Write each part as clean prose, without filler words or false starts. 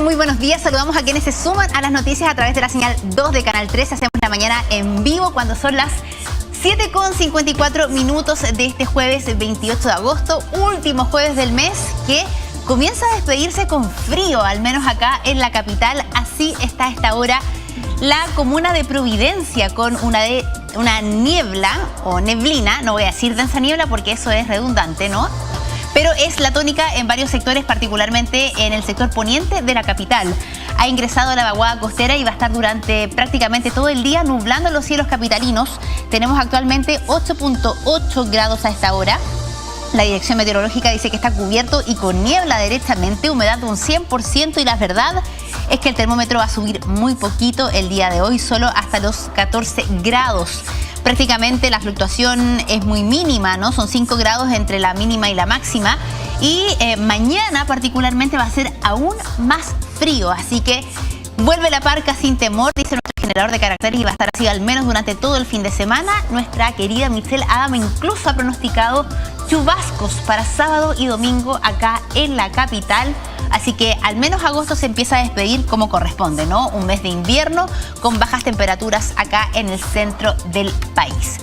Muy buenos días. Saludamos a quienes se suman a las noticias a través de la señal 2 de Canal 13. Hacemos la mañana en vivo cuando son las 7:54 de este jueves 28 de agosto, último jueves del mes que comienza a despedirse con frío, al menos acá en la capital. Así está a esta hora la comuna de Providencia con una niebla o neblina, no voy a decir densa niebla porque eso es redundante, ¿no? Pero es la tónica en varios sectores, particularmente en el sector poniente de la capital. Ha ingresado la vaguada costera y va a estar durante prácticamente todo el día nublando los cielos capitalinos. Tenemos actualmente 8.8 grados a esta hora. La dirección meteorológica dice que está cubierto y con niebla derechamente, humedad de un 100%, y la verdad es que el termómetro va a subir muy poquito el día de hoy, solo hasta los 14 grados. Prácticamente la fluctuación es muy mínima, ¿no? Son 5 grados entre la mínima y la máxima. Y mañana particularmente va a ser aún más frío, así que vuelve la parca sin temor, dice nuestro generador de caracteres, y va a estar así al menos durante todo el fin de semana. Nuestra querida Michelle Adama incluso ha pronosticado chubascos para sábado y domingo acá en la capital. Así que al menos agosto se empieza a despedir como corresponde, ¿no? Un mes de invierno con bajas temperaturas acá en el centro del país.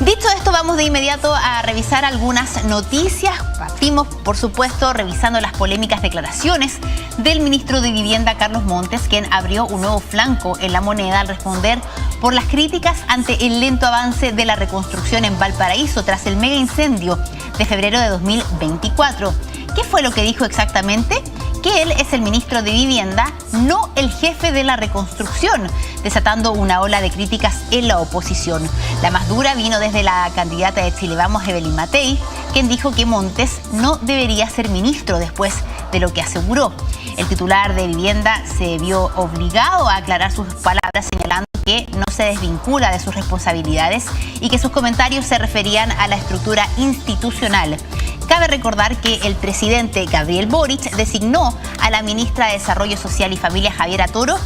Dicho esto, vamos de inmediato a revisar algunas noticias. Partimos, por supuesto, revisando las polémicas declaraciones del ministro de Vivienda, Carlos Montes, quien abrió un nuevo flanco en La Moneda al responder por las críticas ante el lento avance de la reconstrucción en Valparaíso tras el mega incendio de febrero de 2024. ¿Qué fue lo que dijo exactamente? Que él es el ministro de Vivienda, no el jefe de la reconstrucción, desatando una ola de críticas en la oposición. La más dura vino desde la candidata de Chile Vamos, Evelyn Matei, quien dijo que Montes no debería ser ministro después de lo que aseguró. El titular de Vivienda se vio obligado a aclarar sus palabras, señalando que no se desvincula de sus responsabilidades y que sus comentarios se referían a la estructura institucional. Cabe recordar que el presidente Gabriel Boric designó a la ministra de Desarrollo Social y Familia, Javiera Toro,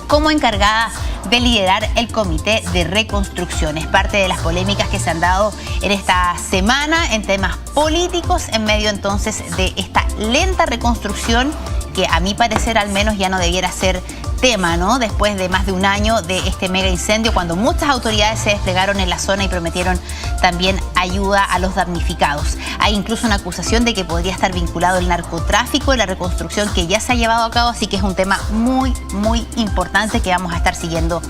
como encargada de liderar el Comité de Reconstrucción. Es parte de las polémicas que se han dado en esta semana en temas políticos, en medio entonces de esta lenta reconstrucción que a mi parecer al menos ya no debiera ser tema, ¿no? Después de más de un año de este mega incendio, cuando muchas autoridades se desplegaron en la zona y prometieron también ayuda a los damnificados. Hay incluso una acusación de que podría estar vinculado el narcotráfico en la reconstrucción que ya se ha llevado a cabo, así que es un tema muy, muy importante que vamos a estar siguiendo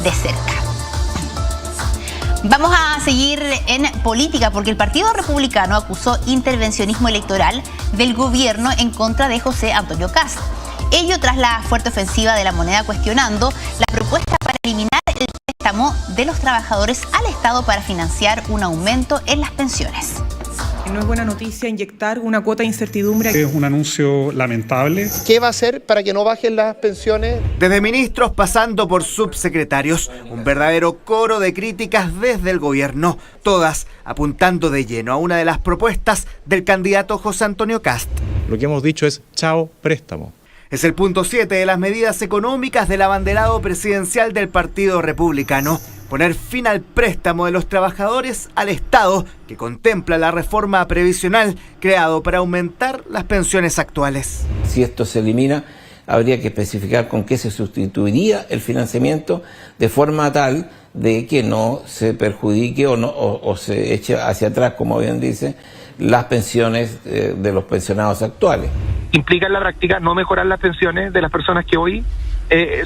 de cerca. Vamos a seguir en política porque el Partido Republicano acusó intervencionismo electoral del gobierno en contra de José Antonio Kast. Ello tras la fuerte ofensiva de La Moneda cuestionando la propuesta para eliminar el préstamo de los trabajadores al Estado para financiar un aumento en las pensiones. No es buena noticia inyectar una cuota de incertidumbre. Es un anuncio lamentable. ¿Qué va a hacer para que no bajen las pensiones? Desde ministros pasando por subsecretarios, un verdadero coro de críticas desde el gobierno, todas apuntando de lleno a una de las propuestas del candidato José Antonio Kast. Lo que hemos dicho es chao préstamo. Es el punto 7 de las medidas económicas del abanderado presidencial del Partido Republicano. Poner fin al préstamo de los trabajadores al Estado, que contempla la reforma previsional creado para aumentar las pensiones actuales. Si esto se elimina, habría que especificar con qué se sustituiría el financiamiento de forma tal de que no se perjudique o se eche hacia atrás, como bien dice, las pensiones de los pensionados actuales. Implica en la práctica no mejorar las pensiones de las personas que hoy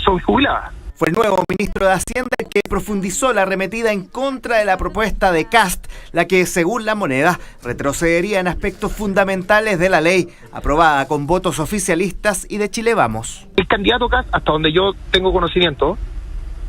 son jubiladas. Fue el nuevo ministro de Hacienda el que profundizó la arremetida en contra de la propuesta de Kast, la que, según La Moneda, retrocedería en aspectos fundamentales de la ley, aprobada con votos oficialistas y de Chile Vamos. El candidato Kast, hasta donde yo tengo conocimiento,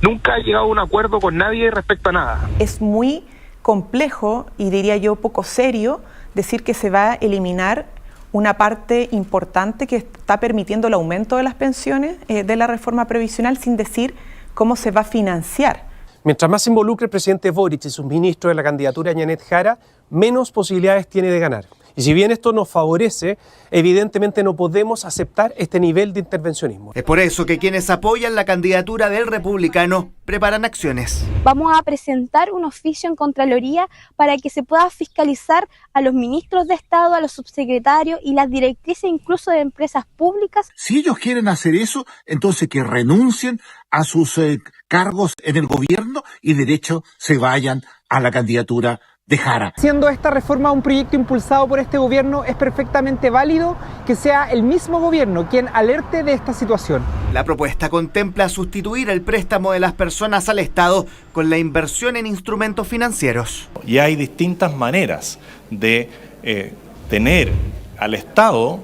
nunca ha llegado a un acuerdo con nadie respecto a nada. Es muy complejo y diría yo poco serio decir que se va a eliminar una parte importante que está permitiendo el aumento de las pensiones de la reforma previsional sin decir cómo se va a financiar. Mientras más se involucre el presidente Boric y sus ministros en la candidatura de Ñanet Jara, menos posibilidades tiene de ganar. Y si bien esto nos favorece, evidentemente no podemos aceptar este nivel de intervencionismo. Es por eso que quienes apoyan la candidatura del republicano preparan acciones. Vamos a presentar un oficio en Contraloría para que se pueda fiscalizar a los ministros de Estado, a los subsecretarios y las directrices incluso de empresas públicas. Si ellos quieren hacer eso, entonces que renuncien a sus cargos en el gobierno y de hecho se vayan a la candidatura de Jara. Siendo esta reforma un proyecto impulsado por este gobierno, es perfectamente válido que sea el mismo gobierno quien alerte de esta situación. La propuesta contempla sustituir el préstamo de las personas al Estado con la inversión en instrumentos financieros. Y hay distintas maneras de tener al Estado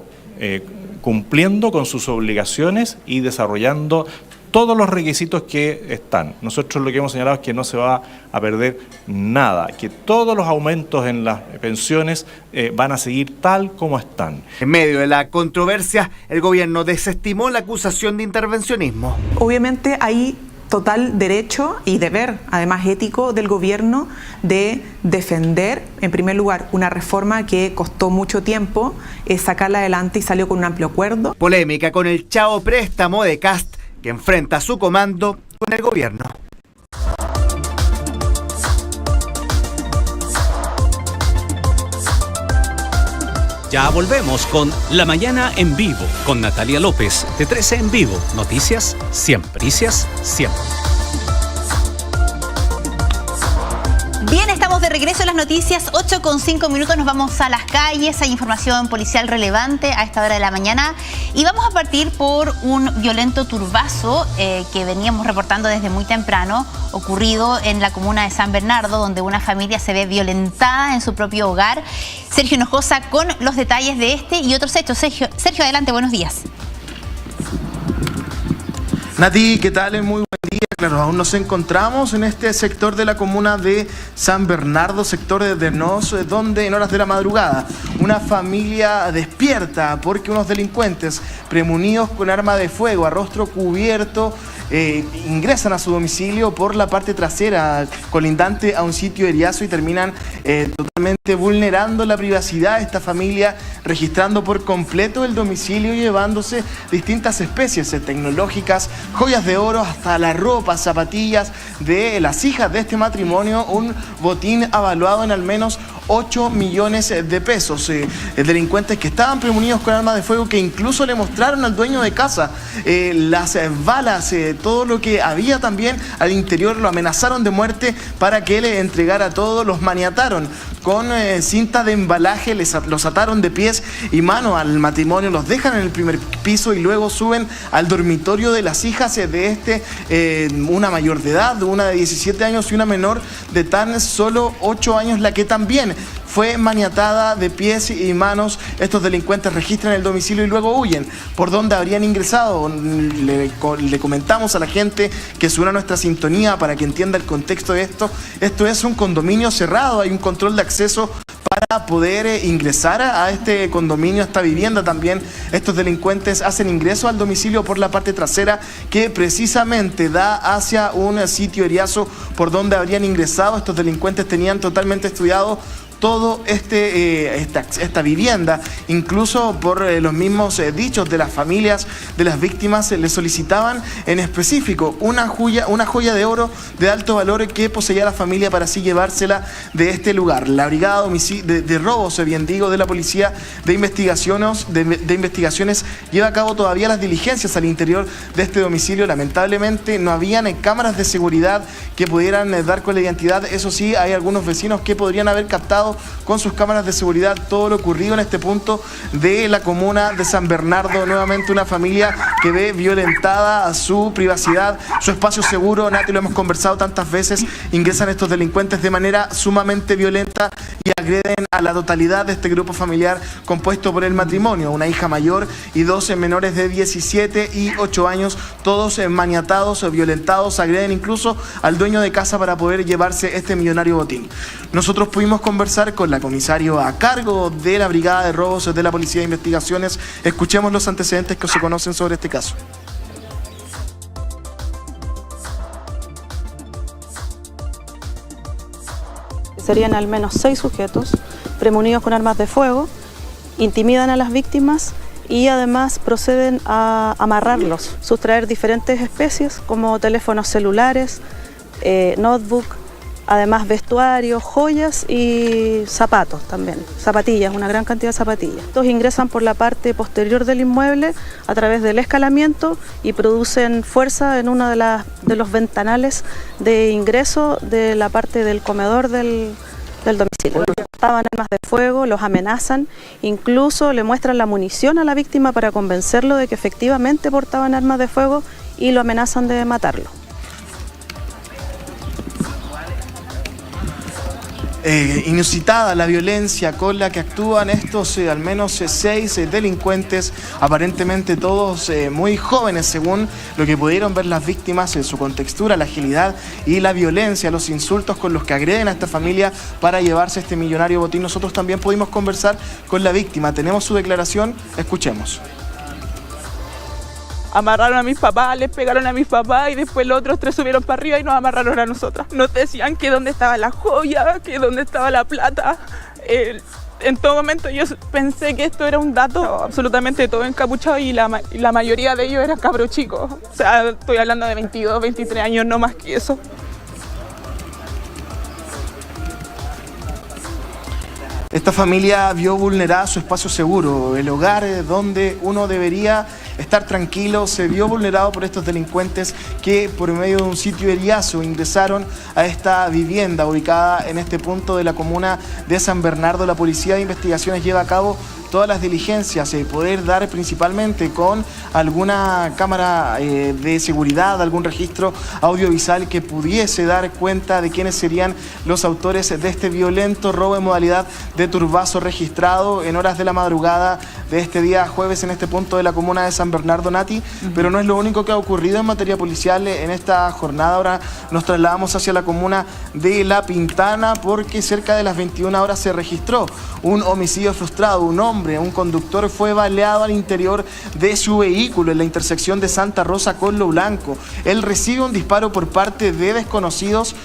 cumpliendo con sus obligaciones y desarrollando todos los requisitos que están. Nosotros lo que hemos señalado es que no se va a perder nada, que todos los aumentos en las pensiones van a seguir tal como están. En medio de la controversia, el gobierno desestimó la acusación de intervencionismo. Obviamente hay total derecho y deber, además ético, del gobierno de defender, en primer lugar, una reforma que costó mucho tiempo sacarla adelante y salió con un amplio acuerdo. Polémica con el chao préstamo de Kast, que enfrenta su comando con el gobierno. Ya volvemos con La Mañana en Vivo, con Natalia López, de 13 en Vivo. Noticias siempre. Noticias siempre. Bien, estamos de regreso en las noticias, 8:05 nos vamos a las calles, hay información policial relevante a esta hora de la mañana y vamos a partir por un violento turbazo que veníamos reportando desde muy temprano, ocurrido en la comuna de San Bernardo, donde una familia se ve violentada en su propio hogar. Sergio Hinojosa con los detalles de este y otros hechos. Sergio, adelante, buenos días. Nati, ¿qué tal? Muy buen día. Claro, aún nos encontramos en este sector de la comuna de San Bernardo, sector de Dernos, donde en horas de la madrugada una familia despierta porque unos delincuentes premunidos con arma de fuego a rostro cubierto ingresan a su domicilio por la parte trasera colindante a un sitio eriazo y terminan totalmente vulnerando la privacidad de esta familia, registrando por completo el domicilio y llevándose distintas especies tecnológicas, joyas de oro, hasta la ropa, zapatillas de las hijas de este matrimonio, un botín avaluado en al menos 8 millones de pesos. Delincuentes que estaban premunidos con armas de fuego, que incluso le mostraron al dueño de casa las balas, todo lo que había también al interior, lo amenazaron de muerte para que le entregara todo, los maniataron con cinta de embalaje, los ataron de pies y manos al matrimonio, los dejan en el primer piso y luego suben al dormitorio de las hijas de una mayor de edad, una de 17 años y una menor de tan solo 8 años, la que también fue maniatada de pies y manos. Estos delincuentes registran el domicilio y luego huyen. ¿Por dónde habrían ingresado? Le comentamos a la gente que se una a nuestra sintonía para que entienda el contexto de esto. Esto es un condominio cerrado, hay un control de acceso para poder ingresar a este condominio, a esta vivienda también. Estos delincuentes hacen ingreso al domicilio por la parte trasera, que precisamente da hacia un sitio eriazo por donde habrían ingresado. Estos delincuentes tenían totalmente estudiado todo esta vivienda, incluso por los mismos dichos de las familias de las víctimas, le solicitaban en específico una joya de oro de alto valor que poseía la familia para así llevársela de este lugar. La brigada de robos, bien digo, de la policía de investigaciones lleva a cabo todavía las diligencias al interior de este domicilio. Lamentablemente no habían cámaras de seguridad que pudieran dar con la identidad. Eso sí, hay algunos vecinos que podrían haber captado con sus cámaras de seguridad todo lo ocurrido en este punto de la comuna de San Bernardo. Nuevamente una familia que ve violentada a su privacidad, su espacio seguro. Nati, lo hemos conversado tantas veces, ingresan estos delincuentes de manera sumamente violenta y agreden a la totalidad de este grupo familiar compuesto por el matrimonio, una hija mayor y 12 menores de 17 y 8 años, todos maniatados, violentados, agreden incluso al dueño de casa para poder llevarse este millonario botín. Nosotros pudimos conversar con la comisario a cargo de la Brigada de Robos de la Policía de Investigaciones. Escuchemos los antecedentes que se conocen sobre este caso. Serían al menos 6 sujetos premunidos con armas de fuego intimidan a las víctimas y además proceden a amarrarlos, sustraer diferentes especies como teléfonos celulares, notebook, además vestuarios, joyas y zapatos también, zapatillas, una gran cantidad de zapatillas. Estos ingresan por la parte posterior del inmueble a través del escalamiento y producen fuerza en uno de los ventanales de ingreso de la parte del comedor del domicilio. Portaban armas de fuego, los amenazan, incluso le muestran la munición a la víctima para convencerlo de que efectivamente portaban armas de fuego y lo amenazan de matarlo. Inusitada la violencia con la que actúan estos al menos 6 delincuentes, aparentemente todos muy jóvenes según lo que pudieron ver las víctimas, su contextura, la agilidad y la violencia, los insultos con los que agreden a esta familia para llevarse este millonario botín. Nosotros también pudimos conversar con la víctima, tenemos su declaración, escuchemos. Amarraron a mis papás, les pegaron a mis papás y después los otros 3 subieron para arriba y nos amarraron a nosotras. Nos decían que dónde estaba la joya, que dónde estaba la plata. En todo momento yo pensé que esto era un dato absolutamente todo encapuchado y la mayoría de ellos eran cabros chicos. O sea, estoy hablando de 22, 23 años, no más que eso. Esta familia vio vulnerado su espacio seguro, el hogar donde uno debería estar tranquilo, se vio vulnerado por estos delincuentes que por medio de un sitio eriazo ingresaron a esta vivienda ubicada en este punto de la comuna de San Bernardo. La Policía de Investigaciones lleva a cabo todas las diligencias, poder dar principalmente con alguna cámara de seguridad, algún registro audiovisual que pudiese dar cuenta de quiénes serían los autores de este violento robo en modalidad de turbazo registrado en horas de la madrugada de este día jueves en este punto de la comuna de San Bernardo, Nati. Pero no es lo único que ha ocurrido en materia policial en esta jornada. Ahora nos trasladamos hacia la comuna de La Pintana porque cerca de las 21 horas se registró un homicidio frustrado. Un conductor fue baleado al interior de su vehículo en la intersección de Santa Rosa con Lo Blanco. Él recibe un disparo por parte de desconocidos,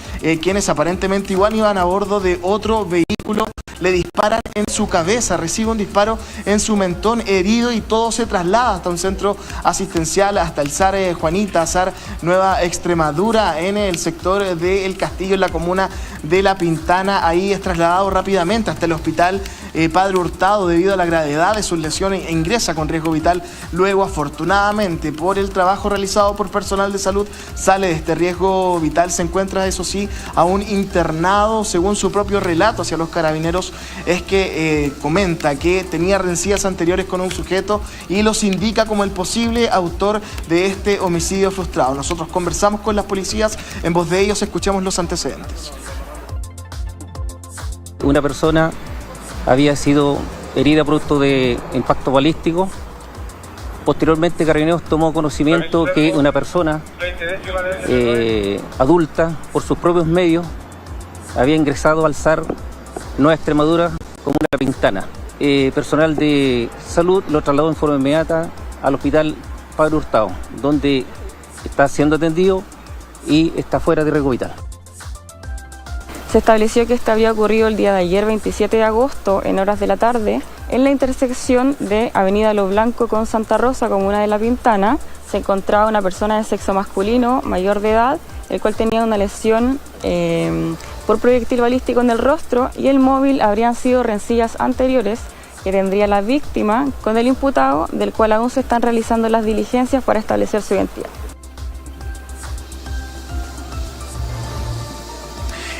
quienes aparentemente igual iban a bordo de otro vehículo. Le disparan en su cabeza, recibe un disparo en su mentón, herido, y todo se traslada hasta un centro asistencial, hasta el SAR Juanita, SAR Nueva Extremadura, en el sector de El Castillo, en la comuna de La Pintana. Ahí es trasladado rápidamente hasta el hospital Padre Hurtado debido a la gravedad de sus lesiones e ingresa con riesgo vital. Luego, afortunadamente, por el trabajo realizado por personal de salud, sale de este riesgo vital. Se encuentra, eso sí, aún internado. Según su propio relato hacia los carabineros, es que comenta que tenía rencillas anteriores con un sujeto y los indica como el posible autor de este homicidio frustrado. Nosotros conversamos con las policías, en voz de ellos escuchamos los antecedentes. Una persona había sido herida producto de impacto balístico. Posteriormente, Carabineros tomó conocimiento que una persona adulta, por sus propios medios, había ingresado al SAR Nueva Extremadura como una Pintana. Personal de salud lo trasladó en forma inmediata al hospital Padre Hurtado, donde está siendo atendido y está fuera de riesgo vital. Se estableció que esto había ocurrido el día de ayer, 27 de agosto, en horas de la tarde, en la intersección de Avenida Lo Blanco con Santa Rosa, comuna de La Pintana. Se encontraba una persona de sexo masculino, mayor de edad, el cual tenía una lesión por proyectil balístico en el rostro, y el móvil habrían sido rencillas anteriores que tendría la víctima con el imputado, del cual aún se están realizando las diligencias para establecer su identidad.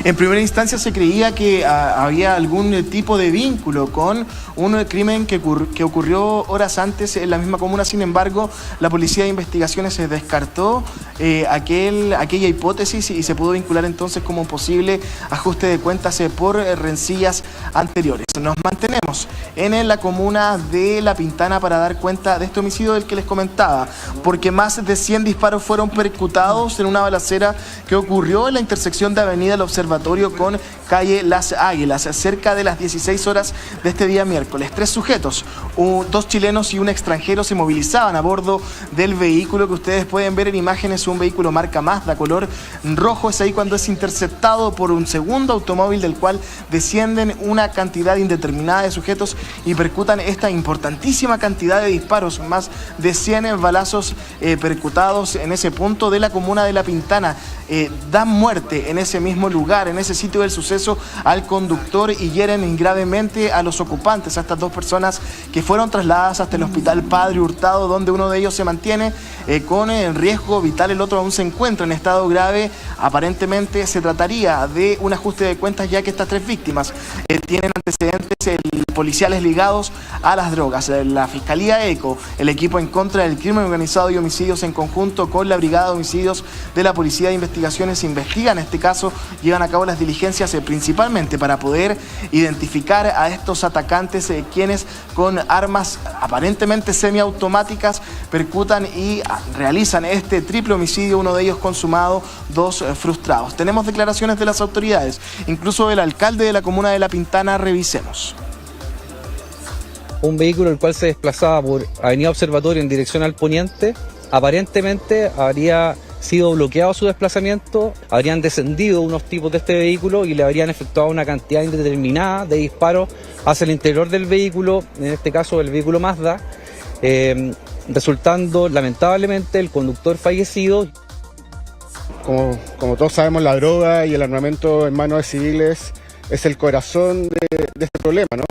En primera instancia se creía que había algún tipo de vínculo con un crimen que ocurrió horas antes en la misma comuna. Sin embargo, la Policía de Investigaciones se descartó aquella hipótesis y se pudo vincular entonces como un posible ajuste de cuentas por rencillas anteriores. Nos mantenemos en la comuna de La Pintana para dar cuenta de este homicidio del que les comentaba, porque más de 100 disparos fueron percutados en una balacera que ocurrió en la intersección de Avenida El Observatorio con calle Las Águilas, cerca de las 16 horas de este día miércoles. 3 sujetos, 2 chilenos y un extranjero, se movilizaban a bordo del vehículo que ustedes pueden ver en imágenes, un vehículo marca Mazda color rojo. Es ahí cuando es interceptado por un segundo automóvil del cual descienden una cantidad indeterminada de sujetos y percutan esta importantísima cantidad de disparos, más de 100 balazos percutados en ese punto de la comuna de La Pintana. Dan muerte en ese mismo lugar, en ese sitio del suceso, al conductor y hieren gravemente a los ocupantes, a estas dos personas que fueron trasladadas hasta el hospital Padre Hurtado, donde uno de ellos se mantiene con riesgo vital, el otro aún se encuentra en estado grave. Aparentemente se trataría de un ajuste de cuentas, ya que estas tres víctimas tienen antecedentes policiales ligados a las drogas. La Fiscalía ECO, el equipo en contra del crimen organizado y homicidios, en conjunto con la Brigada de Homicidios de la Policía de Investigaciones, investigan este caso, llevan a cabo las diligencias principalmente para poder identificar a estos atacantes, quienes con armas aparentemente semiautomáticas percutan y realizan este triple homicidio, uno de ellos consumado, dos frustrados. Tenemos declaraciones de las autoridades, incluso del alcalde de la comuna de La Pintana. Revisemos. Un vehículo el cual se desplazaba por Avenida Observatorio en dirección al poniente, aparentemente habría sido bloqueado su desplazamiento, habrían descendido unos tipos de este vehículo y le habrían efectuado una cantidad indeterminada de disparos hacia el interior del vehículo, en este caso el vehículo Mazda, resultando lamentablemente el conductor fallecido. Como todos sabemos, la droga y el armamento en manos de civiles es el corazón de este problema, ¿no?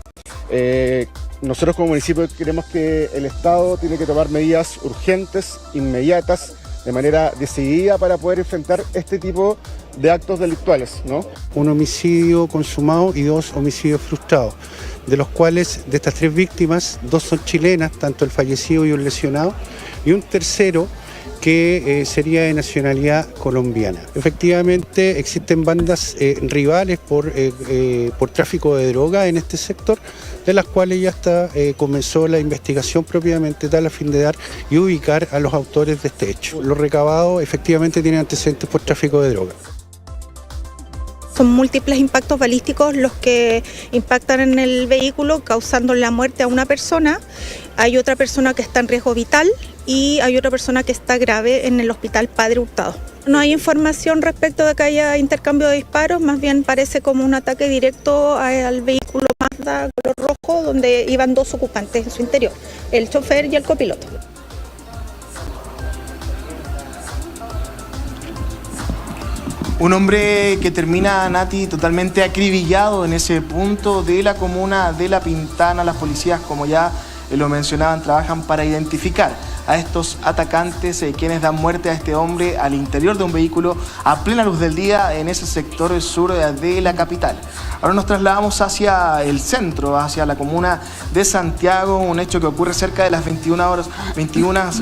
Nosotros como municipio creemos que el Estado tiene que tomar medidas urgentes, inmediatas, de manera decidida, para poder enfrentar este tipo de actos delictuales, ¿no? Un homicidio consumado y 2 homicidios frustrados, de los cuales, de estas 3 víctimas, 2 son chilenas, tanto el fallecido y el lesionado, y un tercero que sería de nacionalidad colombiana. Efectivamente, existen bandas rivales por tráfico de droga en este sector, de las cuales ya comenzó la investigación propiamente tal, a fin de dar y ubicar a los autores de este hecho. Los recabados efectivamente tienen antecedentes por tráfico de droga. Son múltiples impactos balísticos los que impactan en el vehículo, causando la muerte a una persona. Hay otra persona que está en riesgo vital y hay otra persona que está grave en el hospital Padre Hurtado. No hay información respecto de que haya intercambio de disparos, más bien parece como un ataque directo al vehículo Mazda color rojo, donde iban 2 ocupantes en su interior, el chofer y el copiloto. Un hombre que termina, Nati, totalmente acribillado en ese punto de la comuna de La Pintana. Las policías, como ya lo mencionaban, trabajan para identificar a estos atacantes, quienes dan muerte a este hombre al interior de un vehículo a plena luz del día en ese sector sur de la capital. Ahora nos trasladamos hacia el centro, hacia la comuna de Santiago, un hecho que ocurre cerca de las 21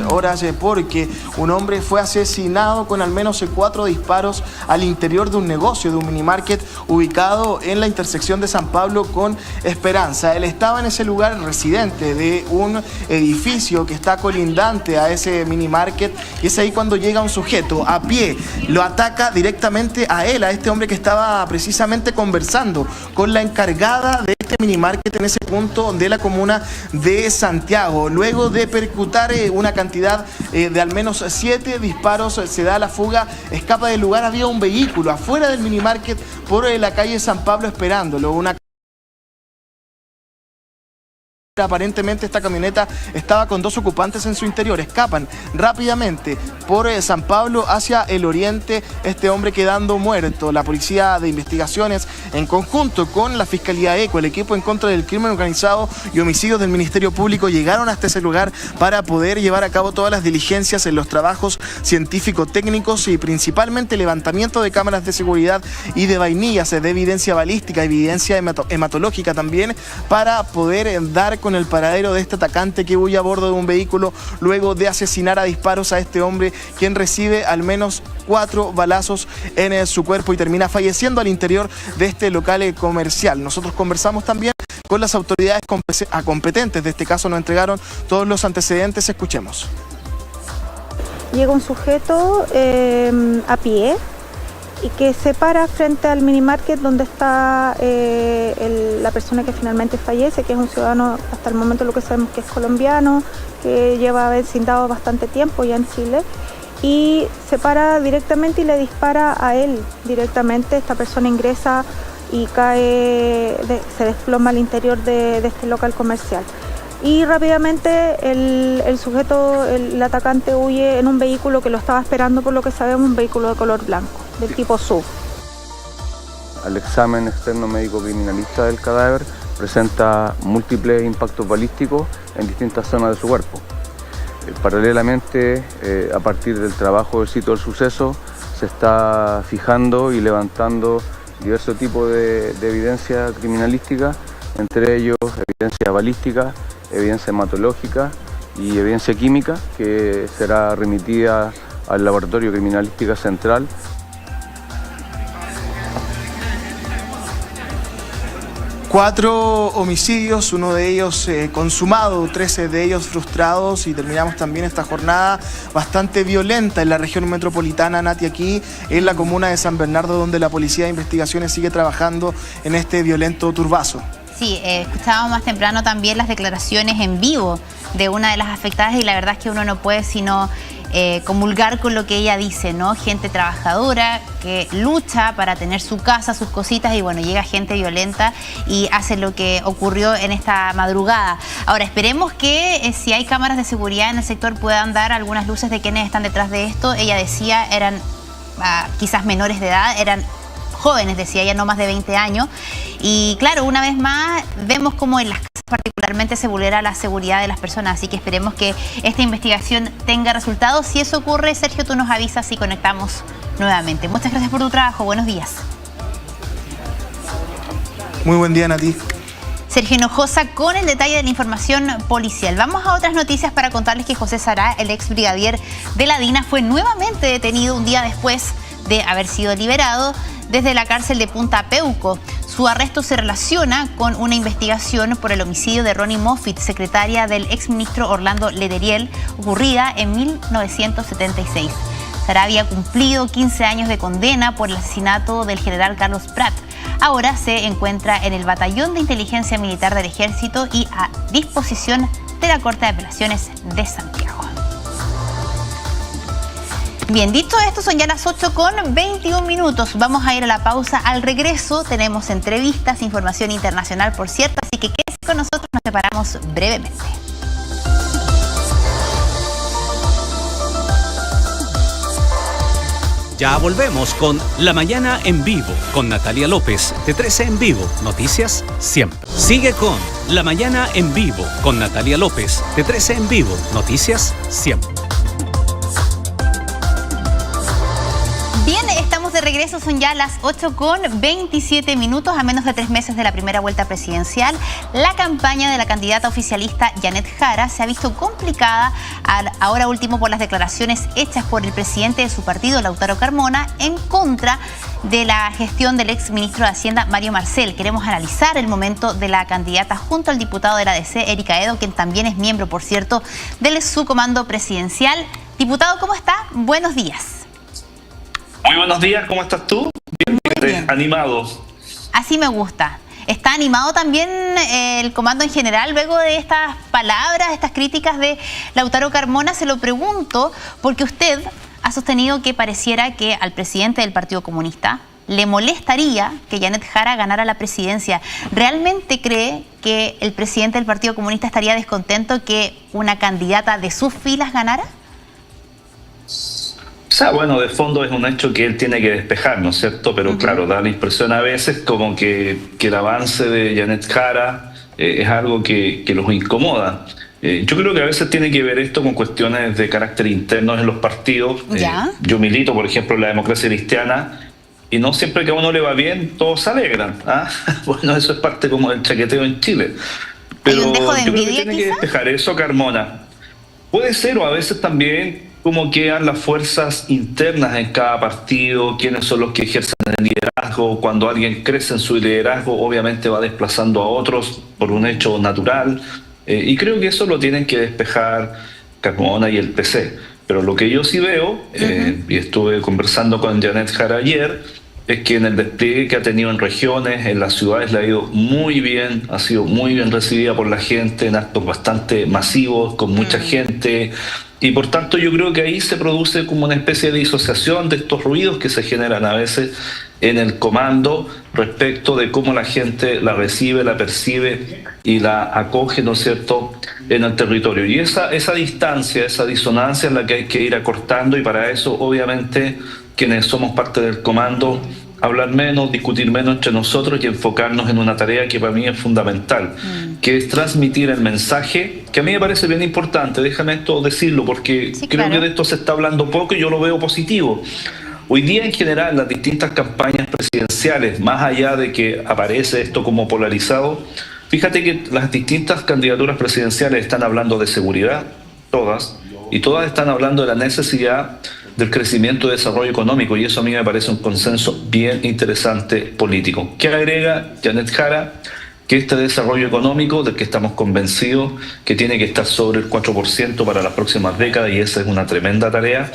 horas, porque un hombre fue asesinado con al menos 4 disparos al interior de un negocio, de un minimarket ubicado en la intersección de San Pablo con Esperanza. Él estaba en ese lugar, residente de un edificio que está colindante a ese minimarket, y es ahí cuando llega un sujeto a pie, lo ataca directamente a él, a este hombre que estaba precisamente conversando con la encargada de este minimarket en ese punto de la comuna de Santiago. Luego de percutar una cantidad de al menos 7 disparos, se da la fuga, escapa del lugar. Había un vehículo afuera del minimarket por la calle San Pablo esperándolo. Aparentemente esta camioneta estaba con 2 ocupantes en su interior. Escapan rápidamente por San Pablo hacia el oriente, este hombre quedando muerto. La Policía de Investigaciones, en conjunto con la Fiscalía ECO, el equipo en contra del crimen organizado y homicidios del Ministerio Público, llegaron hasta ese lugar para poder llevar a cabo todas las diligencias en los trabajos científico-técnicos y principalmente levantamiento de cámaras de seguridad y de vainillas de evidencia balística, evidencia hematológica también, para poder dar con el paradero de este atacante que huye a bordo de un vehículo luego de asesinar a disparos a este hombre, quien recibe al menos 4 balazos en su cuerpo y termina falleciendo al interior de este local comercial. Nosotros conversamos también con las autoridades competentes de este caso, nos entregaron todos los antecedentes. Escuchemos. Llega un sujeto a pie y que se para frente al minimarket donde está la persona que finalmente fallece, que es un ciudadano, hasta el momento lo que sabemos que es colombiano, que lleva vecindado bastante tiempo ya en Chile, y se para directamente y le dispara a él directamente. Esta persona ingresa y se desploma al interior de este local comercial. Y rápidamente el sujeto, el atacante, huye en un vehículo que lo estaba esperando, por lo que sabemos, un vehículo de color blanco, del tipo SUV. Al examen externo médico criminalista del cadáver presenta múltiples impactos balísticos en distintas zonas de su cuerpo. Paralelamente, a partir del trabajo del sitio del suceso, se está fijando y levantando diversos tipos de evidencia criminalística, entre ellos evidencia balística, evidencia hematológica y evidencia química, que será remitida al Laboratorio Criminalística Central. Cuatro homicidios, uno de ellos consumado, 13 de ellos frustrados, y terminamos también esta jornada bastante violenta en la región metropolitana, Nati, aquí en la comuna de San Bernardo, donde la Policía de Investigaciones sigue trabajando en este violento turbazo. Sí, escuchábamos más temprano también las declaraciones en vivo de una de las afectadas, y la verdad es que uno no puede sino comulgar con lo que ella dice, ¿no? Gente trabajadora que lucha para tener su casa, sus cositas, y bueno, llega gente violenta y hace lo que ocurrió en esta madrugada. Ahora, esperemos que si hay cámaras de seguridad en el sector puedan dar algunas luces de quiénes están detrás de esto. Ella decía, eran quizás menores de edad, eran jóvenes, decía ella, no más de 20 años. Y claro, una vez más, vemos cómo en las casas particularmente se vulnera la seguridad de las personas, así que esperemos que esta investigación tenga resultados. Si eso ocurre, Sergio, tú nos avisas y conectamos nuevamente. Muchas gracias por tu trabajo, buenos días. Muy buen día, Nati. Sergio Hinojosa con el detalle de la información policial. Vamos a otras noticias para contarles que José Sará, el ex brigadier de la DINA, fue nuevamente detenido un día después de haber sido liberado desde la cárcel de Punta Peuco. Su arresto se relaciona con una investigación por el homicidio de Ronnie Moffitt, secretaria del exministro Orlando Letelier, ocurrida en 1976. Sará había cumplido 15 años de condena por el asesinato del general Carlos Prat. Ahora se encuentra en el Batallón de Inteligencia Militar del Ejército y a disposición de la Corte de Apelaciones de Santiago. Bien, dicho esto, son ya las 8:21. Vamos a ir a la pausa. Al regreso tenemos entrevistas, información internacional, por cierto, así que quédese con nosotros, nos separamos brevemente. Ya volvemos con La Mañana en Vivo, con Natalia López, de 13 en Vivo, Noticias Siempre. Sigue con La Mañana en Vivo, con Natalia López, de 13 en Vivo, Noticias Siempre. Bien, estamos de regreso, son ya las 8:27, a menos de 3 meses de la primera vuelta presidencial. La campaña de la candidata oficialista Janet Jara se ha visto complicada ahora último por las declaraciones hechas por el presidente de su partido, Lautaro Carmona, en contra de la gestión del ex ministro de Hacienda, Mario Marcel. Queremos analizar el momento de la candidata junto al diputado de la DC, Eric Aedo, quien también es miembro, por cierto, del subcomando presidencial. Diputado, ¿cómo está? Buenos días. Muy buenos días, ¿cómo estás tú? Bien. Animado. Así me gusta. ¿Está animado también el comando en general luego de estas palabras, estas críticas de Lautaro Carmona? Se lo pregunto porque usted ha sostenido que pareciera que al presidente del Partido Comunista le molestaría que Janet Jara ganara la presidencia. ¿Realmente cree que el presidente del Partido Comunista estaría descontento que una candidata de sus filas ganara? O sea, bueno, de fondo es un hecho que él tiene que despejar, ¿no es cierto? Pero claro, da la impresión a veces como que el avance de Janet Jara es algo que los incomoda. Yo creo que a veces tiene que ver esto con cuestiones de carácter interno en los partidos. Yo milito, por ejemplo, en la Democracia Cristiana, y no siempre que a uno le va bien, todos se alegran. ¿Ah? Bueno, eso es parte como del chaqueteo en Chile. Pero yo creo que tiene que despejar eso Carmona. Puede ser, o a veces también cómo quedan las fuerzas internas en cada partido, quiénes son los que ejercen el liderazgo. Cuando alguien crece en su liderazgo, obviamente va desplazando a otros por un hecho natural. Y creo que eso lo tienen que despejar Carmona y el PC. Pero lo que yo sí veo, y estuve conversando con Janet Jara ayer, es que en el despliegue que ha tenido en regiones, en las ciudades, le ha ido muy bien, ha sido muy bien recibida por la gente, en actos bastante masivos, con mucha gente. Y por tanto yo creo que ahí se produce como una especie de disociación de estos ruidos que se generan a veces en el comando, respecto de cómo la gente la recibe, la percibe y la acoge, ¿no es cierto?, en el territorio. Y esa distancia, esa disonancia es la que hay que ir acortando, y para eso, obviamente, quienes somos parte del comando, hablar menos, discutir menos entre nosotros y enfocarnos en una tarea que para mí es fundamental, que es transmitir el mensaje, que a mí me parece bien importante, déjame esto decirlo, porque creo que de esto se está hablando poco y yo lo veo positivo. Hoy día en general las distintas campañas presidenciales, más allá de que aparece esto como polarizado, fíjate que las distintas candidaturas presidenciales están hablando de seguridad, todas, y todas están hablando de la necesidad del crecimiento y desarrollo económico, y eso a mí me parece un consenso bien interesante político. ¿Qué agrega Janet Jara? Que este desarrollo económico, del que estamos convencidos que tiene que estar sobre el 4% para las próximas décadas, y esa es una tremenda tarea,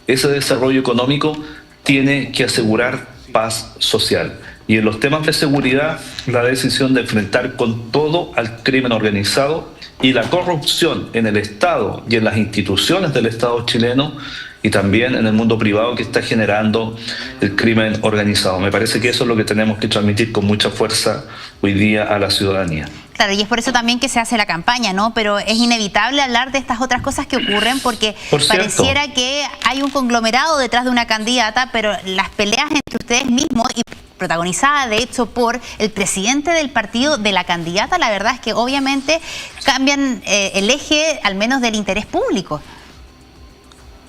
ese desarrollo económico tiene que asegurar paz social. Y en los temas de seguridad, la decisión de enfrentar con todo al crimen organizado y la corrupción en el Estado y en las instituciones del Estado chileno, y también en el mundo privado que está generando el crimen organizado. Me parece que eso es lo que tenemos que transmitir con mucha fuerza hoy día a la ciudadanía. Claro, y es por eso también que se hace la campaña, ¿no? Pero es inevitable hablar de estas otras cosas que ocurren, porque pareciera que hay un conglomerado detrás de una candidata, pero las peleas entre ustedes mismos, y protagonizada de hecho por el presidente del partido de la candidata, la verdad es que obviamente cambian el eje, al menos del interés público.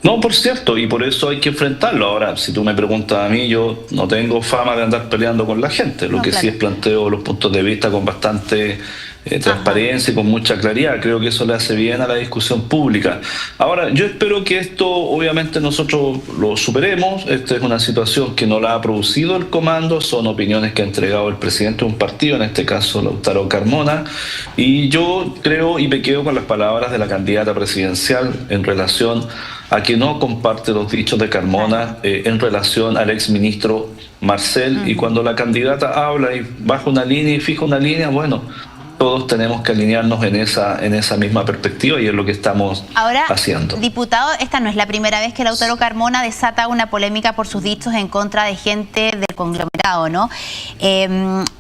No, por cierto, y por eso hay que enfrentarlo. Ahora, si tú me preguntas a mí, yo no tengo fama de andar peleando con la gente. Lo que sí es planteo los puntos de vista con bastante transparencia y con mucha claridad. Creo que eso le hace bien a la discusión pública. Ahora, yo espero que esto, obviamente, nosotros lo superemos. Esta es una situación que no la ha producido el comando, son opiniones que ha entregado el presidente de un partido, en este caso Lautaro Carmona, y yo creo y me quedo con las palabras de la candidata presidencial en relación a que no comparte los dichos de Carmona en relación al exministro Marcel, y cuando la candidata habla y baja una línea y fija una línea, bueno, todos tenemos que alinearnos en esa misma perspectiva, y es lo que estamos haciendo. Diputado, esta no es la primera vez que Lautaro Carmona desata una polémica por sus dichos en contra de gente del conglomerado, ¿no?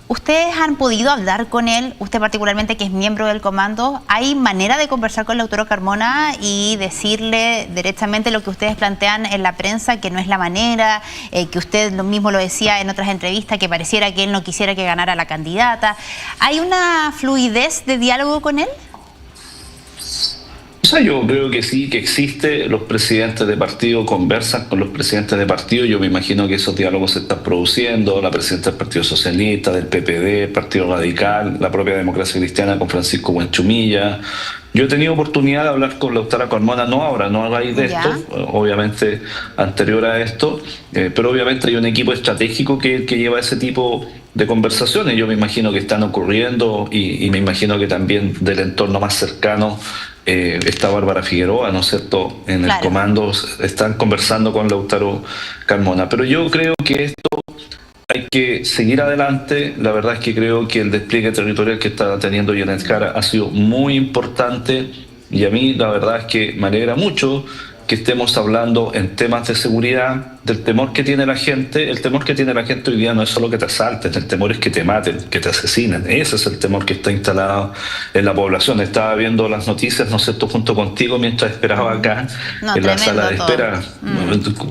¿Ustedes han podido hablar con él, usted particularmente que es miembro del comando? ¿Hay manera de conversar con Lautaro Carmona y decirle directamente lo que ustedes plantean en la prensa, que no es la manera, que usted mismo lo decía en otras entrevistas, que pareciera que él no quisiera que ganara la candidata? ¿Hay una fluidez de diálogo con él? O sea, yo creo que sí, que existe. Los presidentes de partido conversan con los presidentes de partido. Yo me imagino que esos diálogos se están produciendo. La presidenta del Partido Socialista, del PPD, el Partido Radical, la propia Democracia Cristiana con Francisco Buenchumilla. Yo he tenido oportunidad de hablar con Lautaro Carmona, no ahora, no a raíz de esto, obviamente anterior a esto, pero obviamente hay un equipo estratégico que lleva ese tipo de conversaciones. Yo me imagino que están ocurriendo, y me imagino que también del entorno más cercano está Bárbara Figueroa, ¿no es cierto? En el comando están conversando con Lautaro Carmona. Pero yo creo que esto hay que seguir adelante. La verdad es que creo que el despliegue territorial que está teniendo Janet Jara ha sido muy importante, y a mí la verdad es que me alegra mucho que estemos hablando en temas de seguridad, del temor que tiene la gente. El temor que tiene la gente hoy día no es solo que te asalten, el temor es que te maten, que te asesinen. Ese es el temor que está instalado en la población. Estaba viendo las noticias, no sé, esto junto contigo mientras esperaba acá en la sala de espera,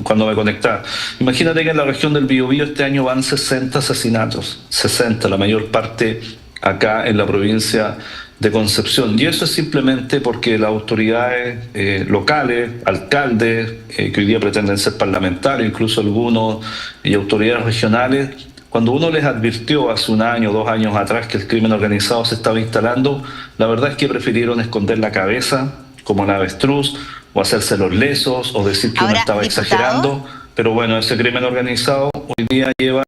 cuando me conectaba. Imagínate que en la región del Biobío este año van 60 asesinatos, 60, la mayor parte acá en la provincia de Concepción, y eso es simplemente porque las autoridades locales, alcaldes, que hoy día pretenden ser parlamentarios, incluso algunos, y autoridades regionales, cuando uno les advirtió hace 1 año, 2 años atrás que el crimen organizado se estaba instalando, la verdad es que prefirieron esconder la cabeza como la avestruz, o hacerse los lesos, o decir que uno estaba exagerando, pero bueno, ese crimen organizado hoy día lleva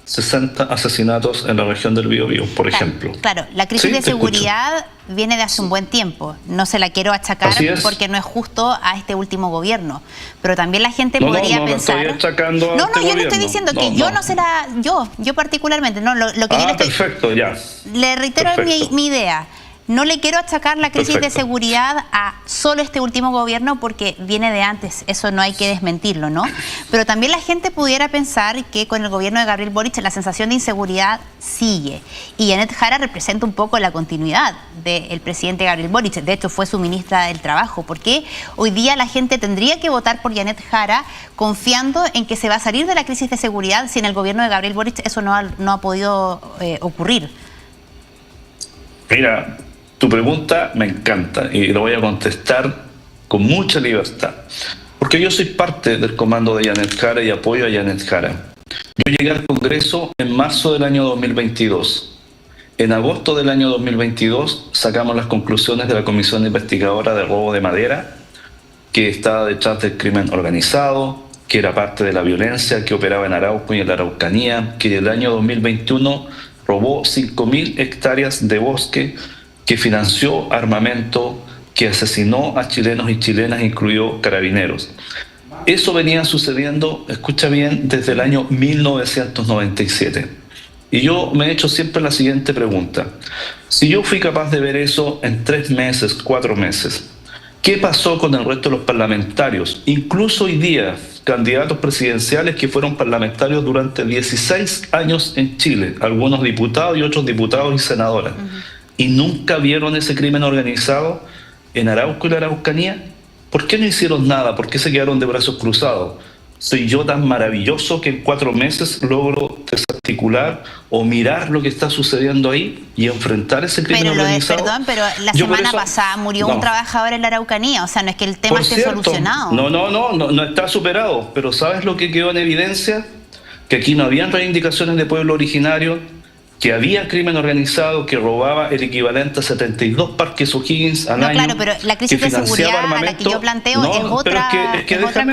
60 asesinatos en la región del Biobío, por ejemplo. Claro, la crisis de seguridad viene de hace un buen tiempo. No se la quiero achacar porque no es justo a este último gobierno. Pero también la gente podría pensar... No, estoy achacando no, yo no estoy diciendo que yo no se la... Yo particularmente, no, lo que yo le estoy... Perfecto, ya. Le reitero mi idea. no le quiero achacar la crisis Perfecto. de seguridad a solo este último gobierno porque viene de antes, eso no hay que desmentirlo, ¿no? Pero también la gente pudiera pensar que con el gobierno de Gabriel Boric la sensación de inseguridad sigue. Y Janet Jara representa un poco la continuidad del presidente Gabriel Boric. De hecho, fue su ministra del Trabajo. ¿Por qué hoy día la gente tendría que votar por Janet Jara confiando en que se va a salir de la crisis de seguridad si en el gobierno de Gabriel Boric eso no ha podido ocurrir? Mira, tu pregunta me encanta y lo voy a contestar con mucha libertad. Porque yo soy parte del comando de Janet Jara y apoyo a Janet Jara. Yo llegué al Congreso en marzo del año 2022. En agosto del año 2022 sacamos las conclusiones de la Comisión Investigadora de Robo de Madera, que estaba detrás del crimen organizado, que era parte de la violencia que operaba en Arauco y en la Araucanía, que en el año 2021 robó 5.000 hectáreas de bosque, que financió armamento, que asesinó a chilenos y chilenas, incluido carabineros. Eso venía sucediendo, escucha bien, desde el año 1997. Y yo me he hecho siempre la siguiente pregunta. Si yo fui capaz de ver eso en 3 meses, 4 meses, ¿qué pasó con el resto de los parlamentarios? Incluso hoy día, candidatos presidenciales que fueron parlamentarios durante 16 años en Chile, algunos diputados y otros diputados y senadoras, y nunca vieron ese crimen organizado en Arauco y la Araucanía. ¿Por qué no hicieron nada? ¿Por qué se quedaron de brazos cruzados? ¿Soy yo tan maravilloso que en 4 meses logro desarticular o mirar lo que está sucediendo ahí y enfrentar ese crimen organizado? Pero la semana pasada murió un trabajador en la Araucanía, o sea, no es que el tema esté solucionado. No está superado, pero ¿sabes lo que quedó en evidencia? Que aquí no habían reivindicaciones de pueblo originario, que había crimen organizado que robaba el equivalente a 72 parques O'Higgins al año. Claro, pero la crisis de seguridad a la que yo planteo es otra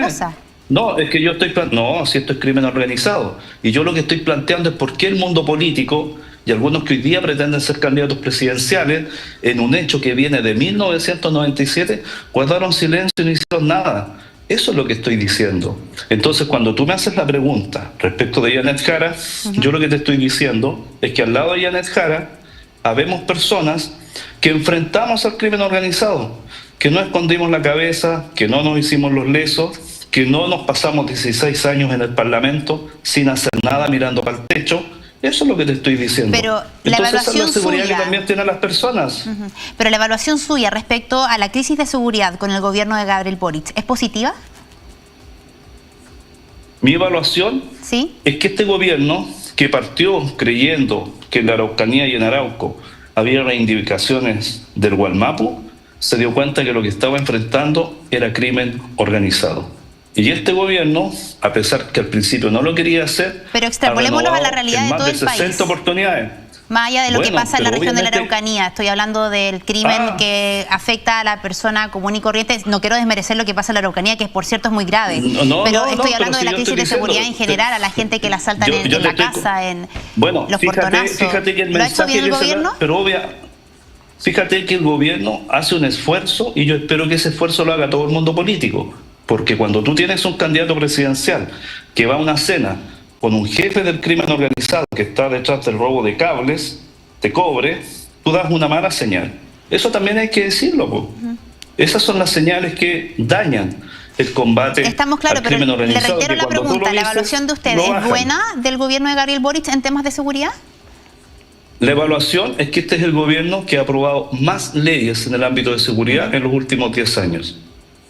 cosa. No, es que yo estoy no, si esto es crimen organizado. Y yo lo que estoy planteando es por qué el mundo político y algunos que hoy día pretenden ser candidatos presidenciales, en un hecho que viene de 1997, guardaron silencio y no hicieron nada. Eso es lo que estoy diciendo. Entonces, cuando tú me haces la pregunta respecto de Janet Jara, yo lo que te estoy diciendo es que al lado de Janet Jara habemos personas que enfrentamos al crimen organizado, que no escondimos la cabeza, que no nos hicimos los lesos, que no nos pasamos 16 años en el Parlamento sin hacer nada, mirando para el techo. Eso es lo que te estoy diciendo. Pero la entonces, evaluación esa es la seguridad suya, que también tienen las personas. Pero la evaluación suya respecto a la crisis de seguridad con el gobierno de Gabriel Boric, ¿es positiva? Mi evaluación es que este gobierno, que partió creyendo que en la Araucanía y en Arauco había reivindicaciones del Gualmapu, se dio cuenta que lo que estaba enfrentando era crimen organizado. Y este gobierno, a pesar que al principio no lo quería hacer, pero extrapolémoslo a la realidad de todo el país. 60 oportunidades. Más allá de lo que pasa en la región de la Araucanía, estoy hablando del crimen que afecta a la persona común y corriente. No quiero desmerecer lo que pasa en la Araucanía, que por cierto es muy grave. Pero estoy hablando de la crisis de seguridad en general, a la gente que la asaltan en la casa, en los portonazos. Fíjate que el ¿Lo ha hecho bien el gobierno? Fíjate que el gobierno hace un esfuerzo y yo espero que ese esfuerzo lo haga todo el mundo político. Porque cuando tú tienes un candidato presidencial que va a una cena con un jefe del crimen organizado que está detrás del robo de cables, de cobre, tú das una mala señal. Eso también hay que decirlo, po. Esas son las señales que dañan el combate al crimen organizado. Le reitero la pregunta, ¿la evaluación de ustedes es buena del gobierno de Gabriel Boric en temas de seguridad? La evaluación es que este es el gobierno que ha aprobado más leyes en el ámbito de seguridad en los últimos 10 años.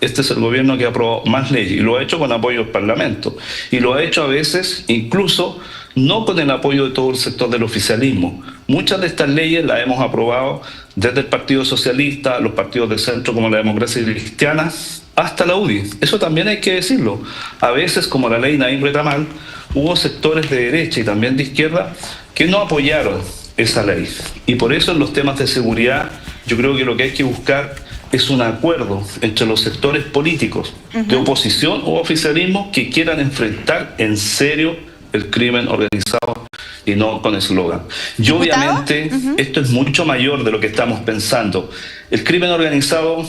Este es el gobierno que ha aprobado más leyes y lo ha hecho con apoyo del Parlamento. Y lo ha hecho a veces incluso no con el apoyo de todo el sector del oficialismo. Muchas de estas leyes las hemos aprobado desde el Partido Socialista, los partidos de centro como la Democracia Cristiana, hasta la UDI. Eso también hay que decirlo. A veces, como la ley Naim Retamal, hubo sectores de derecha y también de izquierda que no apoyaron esa ley. Y por eso en los temas de seguridad yo creo que lo que hay que buscar es un acuerdo entre los sectores políticos de oposición o oficialismo que quieran enfrentar en serio el crimen organizado y no con eslogan. Y obviamente esto es mucho mayor de lo que estamos pensando. El crimen organizado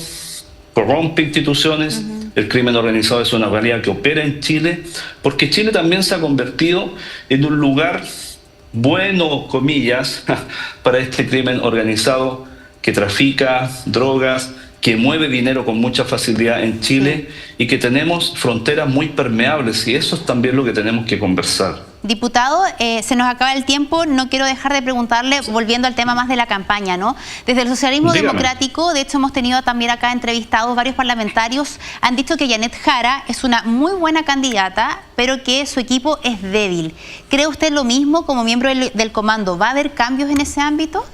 corrompe instituciones, el crimen organizado es una realidad que opera en Chile, porque Chile también se ha convertido en un lugar bueno, comillas, para este crimen organizado que trafica drogas, que mueve dinero con mucha facilidad en Chile y que tenemos fronteras muy permeables, y eso es también lo que tenemos que conversar. Diputado, se nos acaba el tiempo, no quiero dejar de preguntarle, volviendo al tema más de la campaña, ¿no? Desde el socialismo democrático, de hecho hemos tenido también acá entrevistados varios parlamentarios, han dicho que Janet Jara es una muy buena candidata, pero que su equipo es débil. ¿Cree usted lo mismo como miembro del comando? ¿Va a haber cambios en ese ámbito?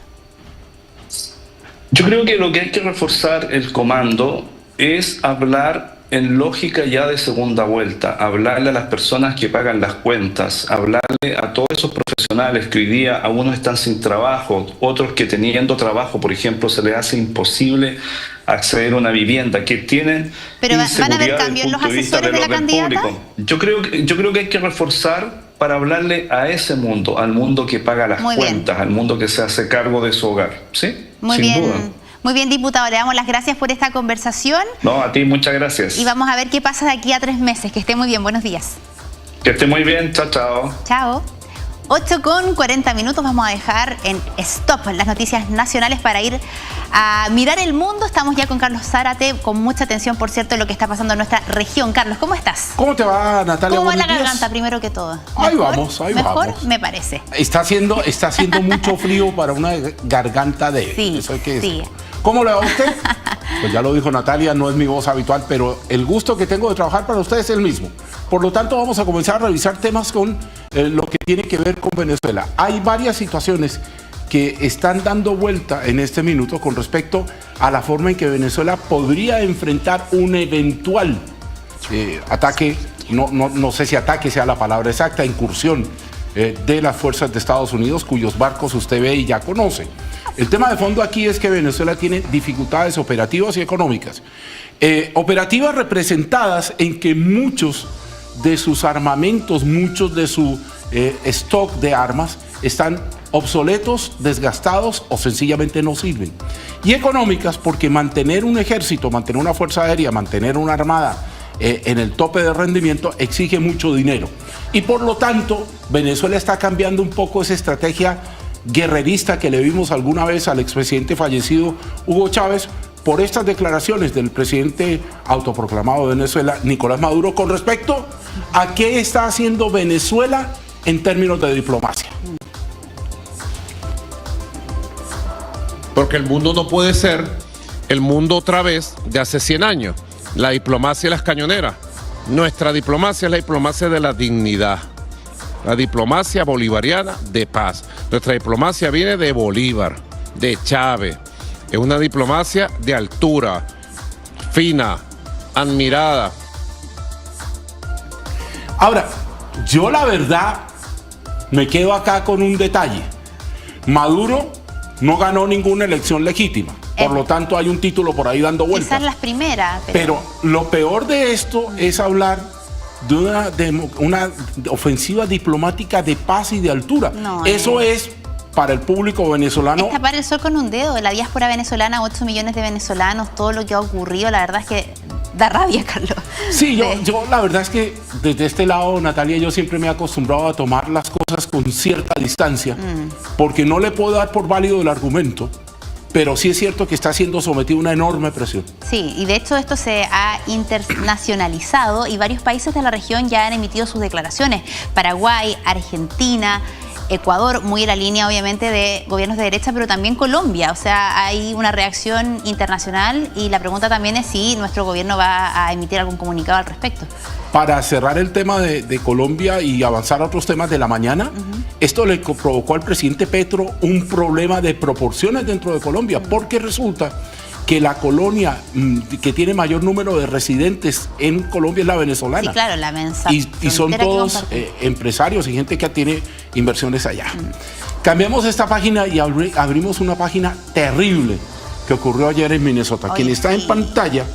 Yo creo que lo que hay que reforzar el comando es hablar en lógica ya de segunda vuelta, hablarle a las personas que pagan las cuentas, hablarle a todos esos profesionales que hoy día a unos están sin trabajo, otros que teniendo trabajo, por ejemplo, se les hace imposible acceder a una vivienda, que tienen ¿Pero van a haber cambios en los asesores de la candidata? Yo creo que hay que reforzar para hablarle a ese mundo, al mundo que paga las cuentas, al mundo que se hace cargo de su hogar, ¿sí? Muy Sin bien. duda. Muy bien, diputado, le damos las gracias por esta conversación. No, a ti muchas gracias. Y vamos a ver qué pasa de aquí a 3 meses. Que esté muy bien, buenos días. Que esté muy bien, chao, chao. Chao. 8:40, vamos a dejar en stop las noticias nacionales para ir a mirar el mundo. Estamos ya con Carlos Zárate, con mucha atención, por cierto, en lo que está pasando en nuestra región. Carlos, ¿cómo estás? ¿Cómo te va, Natalia? ¿Cómo va la Buenos días. garganta, primero que todo? Ahí vamos. Mejor, me parece. Está haciendo mucho frío para una garganta débil. Sí, eso hay que decir. ¿Cómo le va a usted? Pues ya lo dijo Natalia, no es mi voz habitual, pero el gusto que tengo de trabajar para ustedes es el mismo. Por lo tanto, vamos a comenzar a revisar temas con lo que tiene que ver con Venezuela. Hay varias situaciones que están dando vuelta en este minuto con respecto a la forma en que Venezuela podría enfrentar un eventual ataque, no sé si ataque sea la palabra exacta, incursión de las fuerzas de Estados Unidos, cuyos barcos usted ve y ya conoce. El tema de fondo aquí es que Venezuela tiene dificultades operativas y económicas. Operativas representadas en que muchos de sus armamentos, muchos de su stock de armas están obsoletos, desgastados o sencillamente no sirven. Y económicas porque mantener un ejército, mantener una fuerza aérea, mantener una armada en el tope de rendimiento exige mucho dinero. Y por lo tanto, Venezuela está cambiando un poco esa estrategia guerrerista que le vimos alguna vez al expresidente fallecido Hugo Chávez por estas declaraciones del presidente autoproclamado de Venezuela, Nicolás Maduro, con respecto a qué está haciendo Venezuela en términos de diplomacia. Porque el mundo no puede ser el mundo otra vez de hace 100 años. La diplomacia y las cañoneras. Nuestra diplomacia es la diplomacia de la dignidad. La diplomacia bolivariana de paz. Nuestra diplomacia viene de Bolívar, de Chávez. Es una diplomacia de altura, fina, admirada. Ahora, yo la verdad me quedo acá con un detalle. Maduro no ganó ninguna elección legítima. Por lo tanto, hay un título por ahí dando vueltas. Quizás las primeras. Pero lo peor de esto es hablar de una ofensiva diplomática de paz y de altura. Eso es, para el público venezolano, es tapar el sol con un dedo. La diáspora venezolana, 8 millones de venezolanos, todo lo que ha ocurrido, la verdad es que da rabia, Carlos. Sí, yo la verdad es que desde este lado, Natalia, yo siempre me he acostumbrado a tomar las cosas con cierta distancia, porque no le puedo dar por válido el argumento, pero sí es cierto que está siendo sometido a una enorme presión. Sí, y de hecho esto se ha internacionalizado y varios países de la región ya han emitido sus declaraciones. Paraguay, Argentina, Ecuador, muy en la línea obviamente de gobiernos de derecha, pero también Colombia. O sea, hay una reacción internacional y la pregunta también es si nuestro gobierno va a emitir algún comunicado al respecto. Para cerrar el tema de Colombia y avanzar a otros temas de la mañana, esto le provocó al presidente Petro un problema de proporciones dentro de Colombia, porque resulta que la colonia que tiene mayor número de residentes en Colombia es la venezolana. Sí, claro, la mensa. Y son todos empresarios y gente que tiene inversiones allá. Cambiamos esta página y abrimos una página terrible que ocurrió ayer en Minnesota. Quien está en pantalla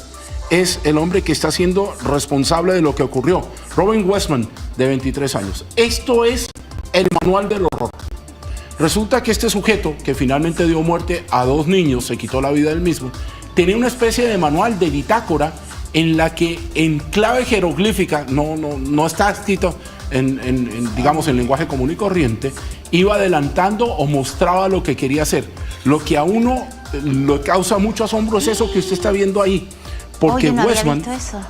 es el hombre que está siendo responsable de lo que ocurrió, Robin Westman, de 23 años. Esto es el manual del horror. Resulta que este sujeto, que finalmente dio muerte a 2 niños, se quitó la vida él mismo, tenía una especie de manual de bitácora en la que en clave jeroglífica, no está escrito digamos, en lenguaje común y corriente, iba adelantando o mostraba lo que quería hacer. Lo que a uno lo que causa mucho asombro es eso que usted está viendo ahí. Porque Oye, no había Westman visto eso.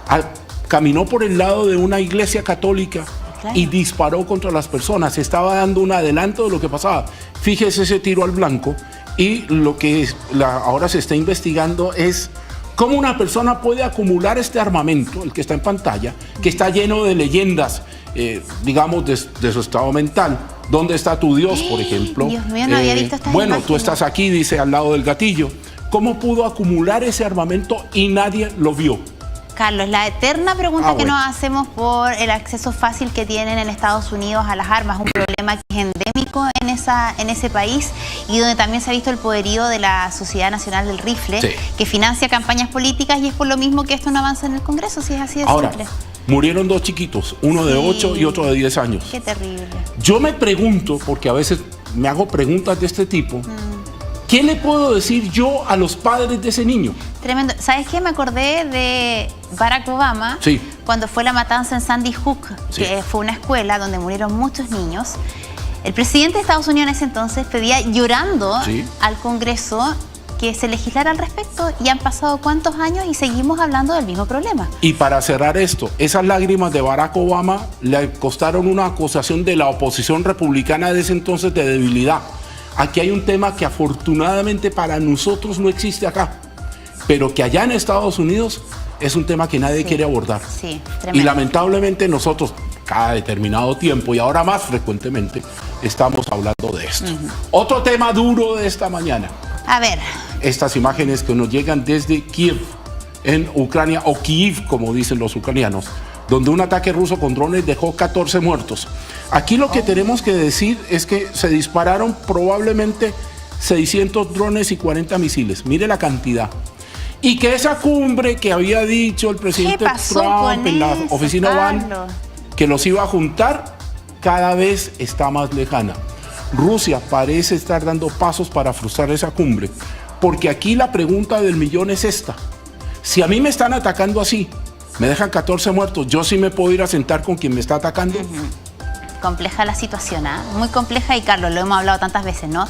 caminó por el lado de una iglesia católica y disparó contra las personas. Estaba dando un adelanto de lo que pasaba. Fíjese ese tiro al blanco. Y lo que ahora se está investigando es cómo una persona puede acumular este armamento, el que está en pantalla, que está lleno de leyendas, digamos, de su estado mental. ¿Dónde está tu Dios, por ejemplo? Dios mío, no había visto estas Bueno, imágenes. tú estás aquí, dice, al lado del gatillo. ¿Cómo pudo acumular ese armamento y nadie lo vio? Carlos, la eterna pregunta que bueno. nos hacemos por el acceso fácil que tienen en Estados Unidos a las armas, un problema que es endémico en ese país y donde también se ha visto el poderío de la Sociedad Nacional del Rifle, que financia campañas políticas, y es por lo mismo que esto no avanza en el Congreso, si es así de Ahora, simple. murieron 2 chiquitos, uno de 8 y otro de 10 años. Qué terrible. Yo me pregunto, porque a veces me hago preguntas de este tipo, ¿qué le puedo decir yo a los padres de ese niño? Tremendo. ¿Sabes qué? Me acordé de Barack Obama cuando fue la matanza en Sandy Hook, que fue una escuela donde murieron muchos niños. El presidente de Estados Unidos en ese entonces pedía llorando al Congreso que se legislara al respecto, y han pasado cuántos años y seguimos hablando del mismo problema. Y para cerrar esto, esas lágrimas de Barack Obama le costaron una acusación de la oposición republicana de ese entonces de debilidad. Aquí hay un tema que afortunadamente para nosotros no existe acá, pero que allá en Estados Unidos es un tema que nadie quiere abordar. Sí, Y tremendo. lamentablemente nosotros, cada determinado tiempo y ahora más frecuentemente, estamos hablando de esto. Otro tema duro de esta mañana. A ver. Estas imágenes que nos llegan desde Kiev, en Ucrania, o Kiev, como dicen los ucranianos, donde un ataque ruso con drones dejó 14 muertos. Aquí lo que tenemos que decir es que se dispararon probablemente 600 drones y 40 misiles. Mire la cantidad. Y que esa cumbre que había dicho el presidente Trump en la oficina Oval, que los iba a juntar, cada vez está más lejana. Rusia parece estar dando pasos para frustrar esa cumbre, porque aquí la pregunta del millón es esta: si a mí me están atacando así, me dejan 14 muertos, ¿yo sí me puedo ir a sentar con quien me está atacando? Compleja la situación, muy compleja, y Carlos, lo hemos hablado tantas veces, ¿no?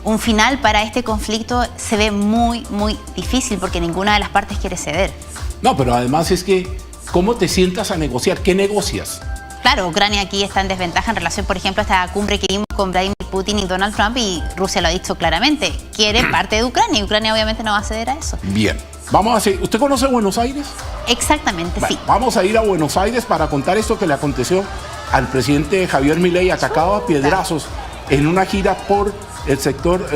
Un final para este conflicto se ve muy, muy difícil porque ninguna de las partes quiere ceder. No, pero además es que, ¿cómo te sientas a negociar? ¿Qué negocias? Claro, Ucrania aquí está en desventaja en relación, por ejemplo, a esta cumbre que vimos con Vladimir Putin y Donald Trump, y Rusia lo ha dicho claramente, quiere parte de Ucrania, y Ucrania obviamente no va a ceder a eso. Bien, vamos a hacer. ¿Usted conoce Buenos Aires? Exactamente, bueno, sí. Vamos a ir a Buenos Aires para contar esto que le aconteció al presidente Javier Milei, atacado a piedrazos en una gira por el sector,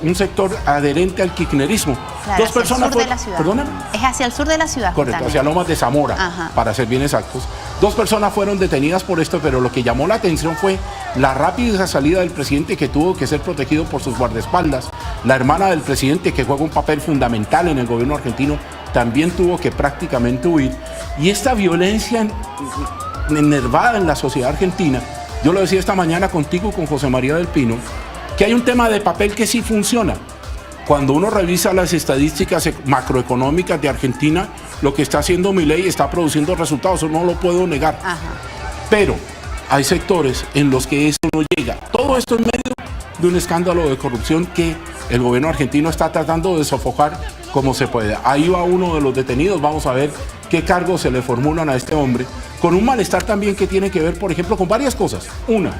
un sector adherente al kirchnerismo. Claro, hacia el sur de la ciudad. ¿Perdona? Es hacia el sur de la ciudad. Correcto, hacia Lomas de Zamora, para ser bien exactos. 2 personas fueron detenidas por esto, pero lo que llamó la atención fue la rápida salida del presidente, que tuvo que ser protegido por sus guardaespaldas. La hermana del presidente, que juega un papel fundamental en el gobierno argentino, también tuvo que prácticamente huir. Y esta violencia enervada en la sociedad argentina, yo lo decía esta mañana contigo, con José María del Pino, que hay un tema de papel que sí funciona. Cuando uno revisa las estadísticas macroeconómicas de Argentina, lo que está haciendo Milei está produciendo resultados, eso no lo puedo negar. Pero hay sectores en los que eso no llega. Todo esto en medio de un escándalo de corrupción que el gobierno argentino está tratando de sofocar como se puede. Ahí va uno de los detenidos, vamos a ver qué cargos se le formulan a este hombre, con un malestar también que tiene que ver, por ejemplo, con varias cosas. Una,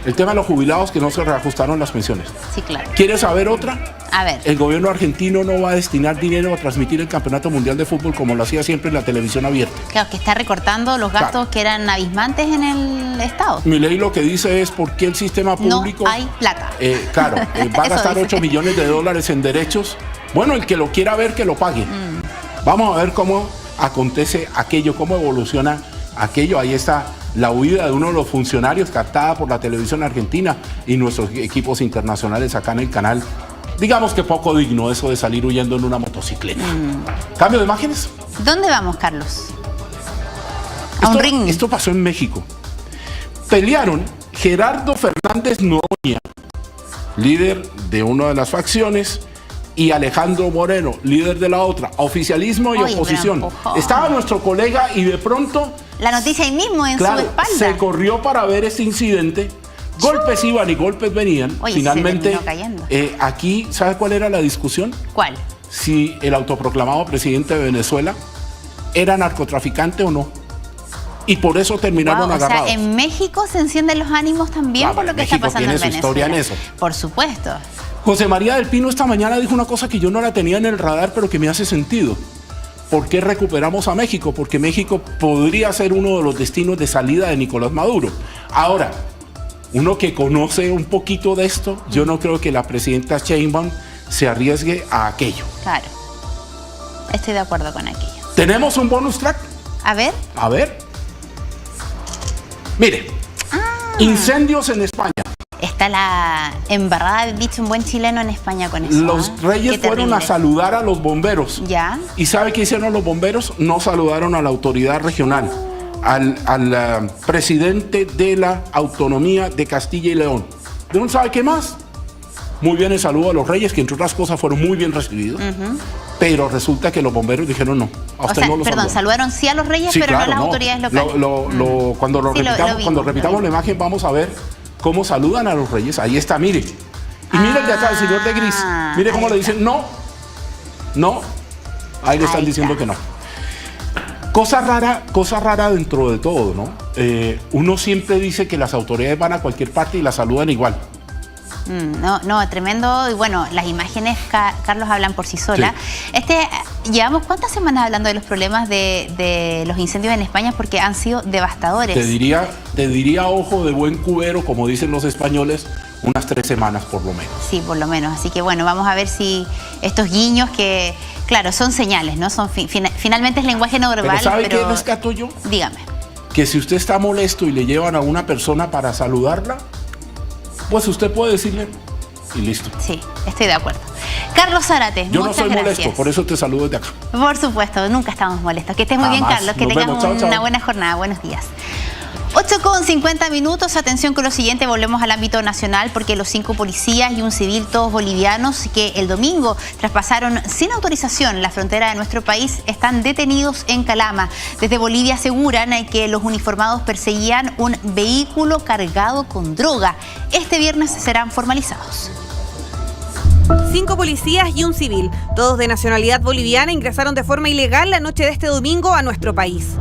el tema de los jubilados que no se reajustaron las pensiones. Sí, claro. ¿Quieres saber otra? A ver. El gobierno argentino no va a destinar dinero a transmitir el Campeonato Mundial de Fútbol como lo hacía siempre en la televisión abierta. Claro, que está recortando los gastos que eran abismantes en el Estado. Milei lo que dice es por qué el sistema público... No hay plata. Claro, va a gastar 8 millones de dólares en derechos. Bueno, el que lo quiera ver, que lo pague. Vamos a ver cómo acontece aquello, cómo evoluciona aquello. Ahí está la huida de uno de los funcionarios captada por la televisión argentina y nuestros equipos internacionales acá en el canal. Digamos que poco digno eso de salir huyendo en una motocicleta. ¿Cambio de imágenes? ¿Dónde vamos, Carlos? A un ring. Esto pasó en México. Pelearon Gerardo Fernández Noroña, líder de una de las facciones, y Alejandro Moreno, líder de la otra, oficialismo y oposición. Estaba nuestro colega y de pronto... La noticia ahí mismo en su espalda. Se corrió para ver este incidente Golpes iban y golpes venían. Oye, finalmente, se terminó cayendo. aquí, ¿sabe cuál era la discusión? ¿Cuál? Si el autoproclamado presidente de Venezuela era narcotraficante o no. Y por eso terminaron agarrados. O sea, en México se encienden los ánimos también por lo que está pasando en Venezuela. México tiene su historia en eso. Por supuesto. José María del Pino esta mañana dijo una cosa que yo no la tenía en el radar, pero que me hace sentido. ¿Por qué recuperamos a México? Porque México podría ser uno de los destinos de salida de Nicolás Maduro. Ahora, uno que conoce un poquito de esto, yo no creo que la presidenta Sheinbaum se arriesgue a aquello. Claro. Estoy de acuerdo con aquello. ¿Tenemos un bonus track? A ver. A ver. Mire. Incendios en España. Está la embarrada, dicho un buen chileno, en España con eso. Los reyes fueron a saludar a los bomberos. Ya. ¿Y sabe qué hicieron los bomberos? No saludaron a la autoridad regional, al presidente de la autonomía de Castilla y León. ¿De dónde sabe qué más? Muy bien el saludo a los reyes, que entre otras cosas fueron muy bien recibidos. Pero resulta que los bomberos dijeron no. Saludaron sí a los reyes, sí, pero claro, no a las autoridades locales. Cuando repitamos la imagen vamos a ver cómo saludan a los reyes. Ahí está, mire. Y mire el de acá, el señor de gris. Mire cómo le dicen no. No. Ahí le están diciendo que no. Cosa rara dentro de todo, ¿no? Uno siempre dice que las autoridades van a cualquier parte y las saludan igual. No, tremendo. Y bueno, las imágenes, Carlos, hablan por sí solas. Sí. Llevamos ¿cuántas semanas hablando de los problemas de los incendios en España? Porque han sido devastadores. Te diría ojo de buen cubero, como dicen los españoles, unas 3 semanas por lo menos. Sí, por lo menos. Así que bueno, vamos a ver si estos guiños que, claro, son señales, ¿no? Son finalmente es lenguaje no verbal. ¿Pero sabe qué rescato yo? Dígame. Que si usted está molesto y le llevan a una persona para saludarla, pues usted puede decirle y listo. Sí, estoy de acuerdo. Carlos Zárate, yo no soy molesto, por eso te saludo desde acá. Por supuesto, nunca estamos molestos. Que estés muy bien, Carlos, que tengas una buena jornada. Buenos días. 8:50. Atención con lo siguiente, volvemos al ámbito nacional porque los 5 policías y un civil, todos bolivianos, que el domingo traspasaron sin autorización la frontera de nuestro país, están detenidos en Calama. Desde Bolivia aseguran que los uniformados perseguían un vehículo cargado con droga. Este viernes serán formalizados. 5 policías y un civil, todos de nacionalidad boliviana, ingresaron de forma ilegal la noche de este domingo a nuestro país.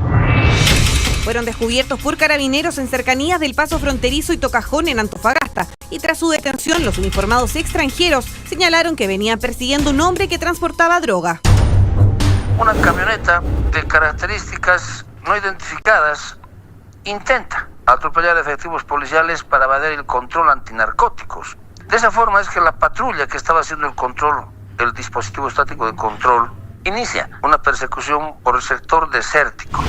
Fueron descubiertos por carabineros en cercanías del paso fronterizo Itocajón en Antofagasta. Y tras su detención, los uniformados extranjeros señalaron que venían persiguiendo un hombre que transportaba droga. Una camioneta de características no identificadas intenta atropellar efectivos policiales para evadir el control antinarcóticos. De esa forma es que la patrulla que estaba haciendo el control, el dispositivo estático de control, inicia una persecución por el sector desértico.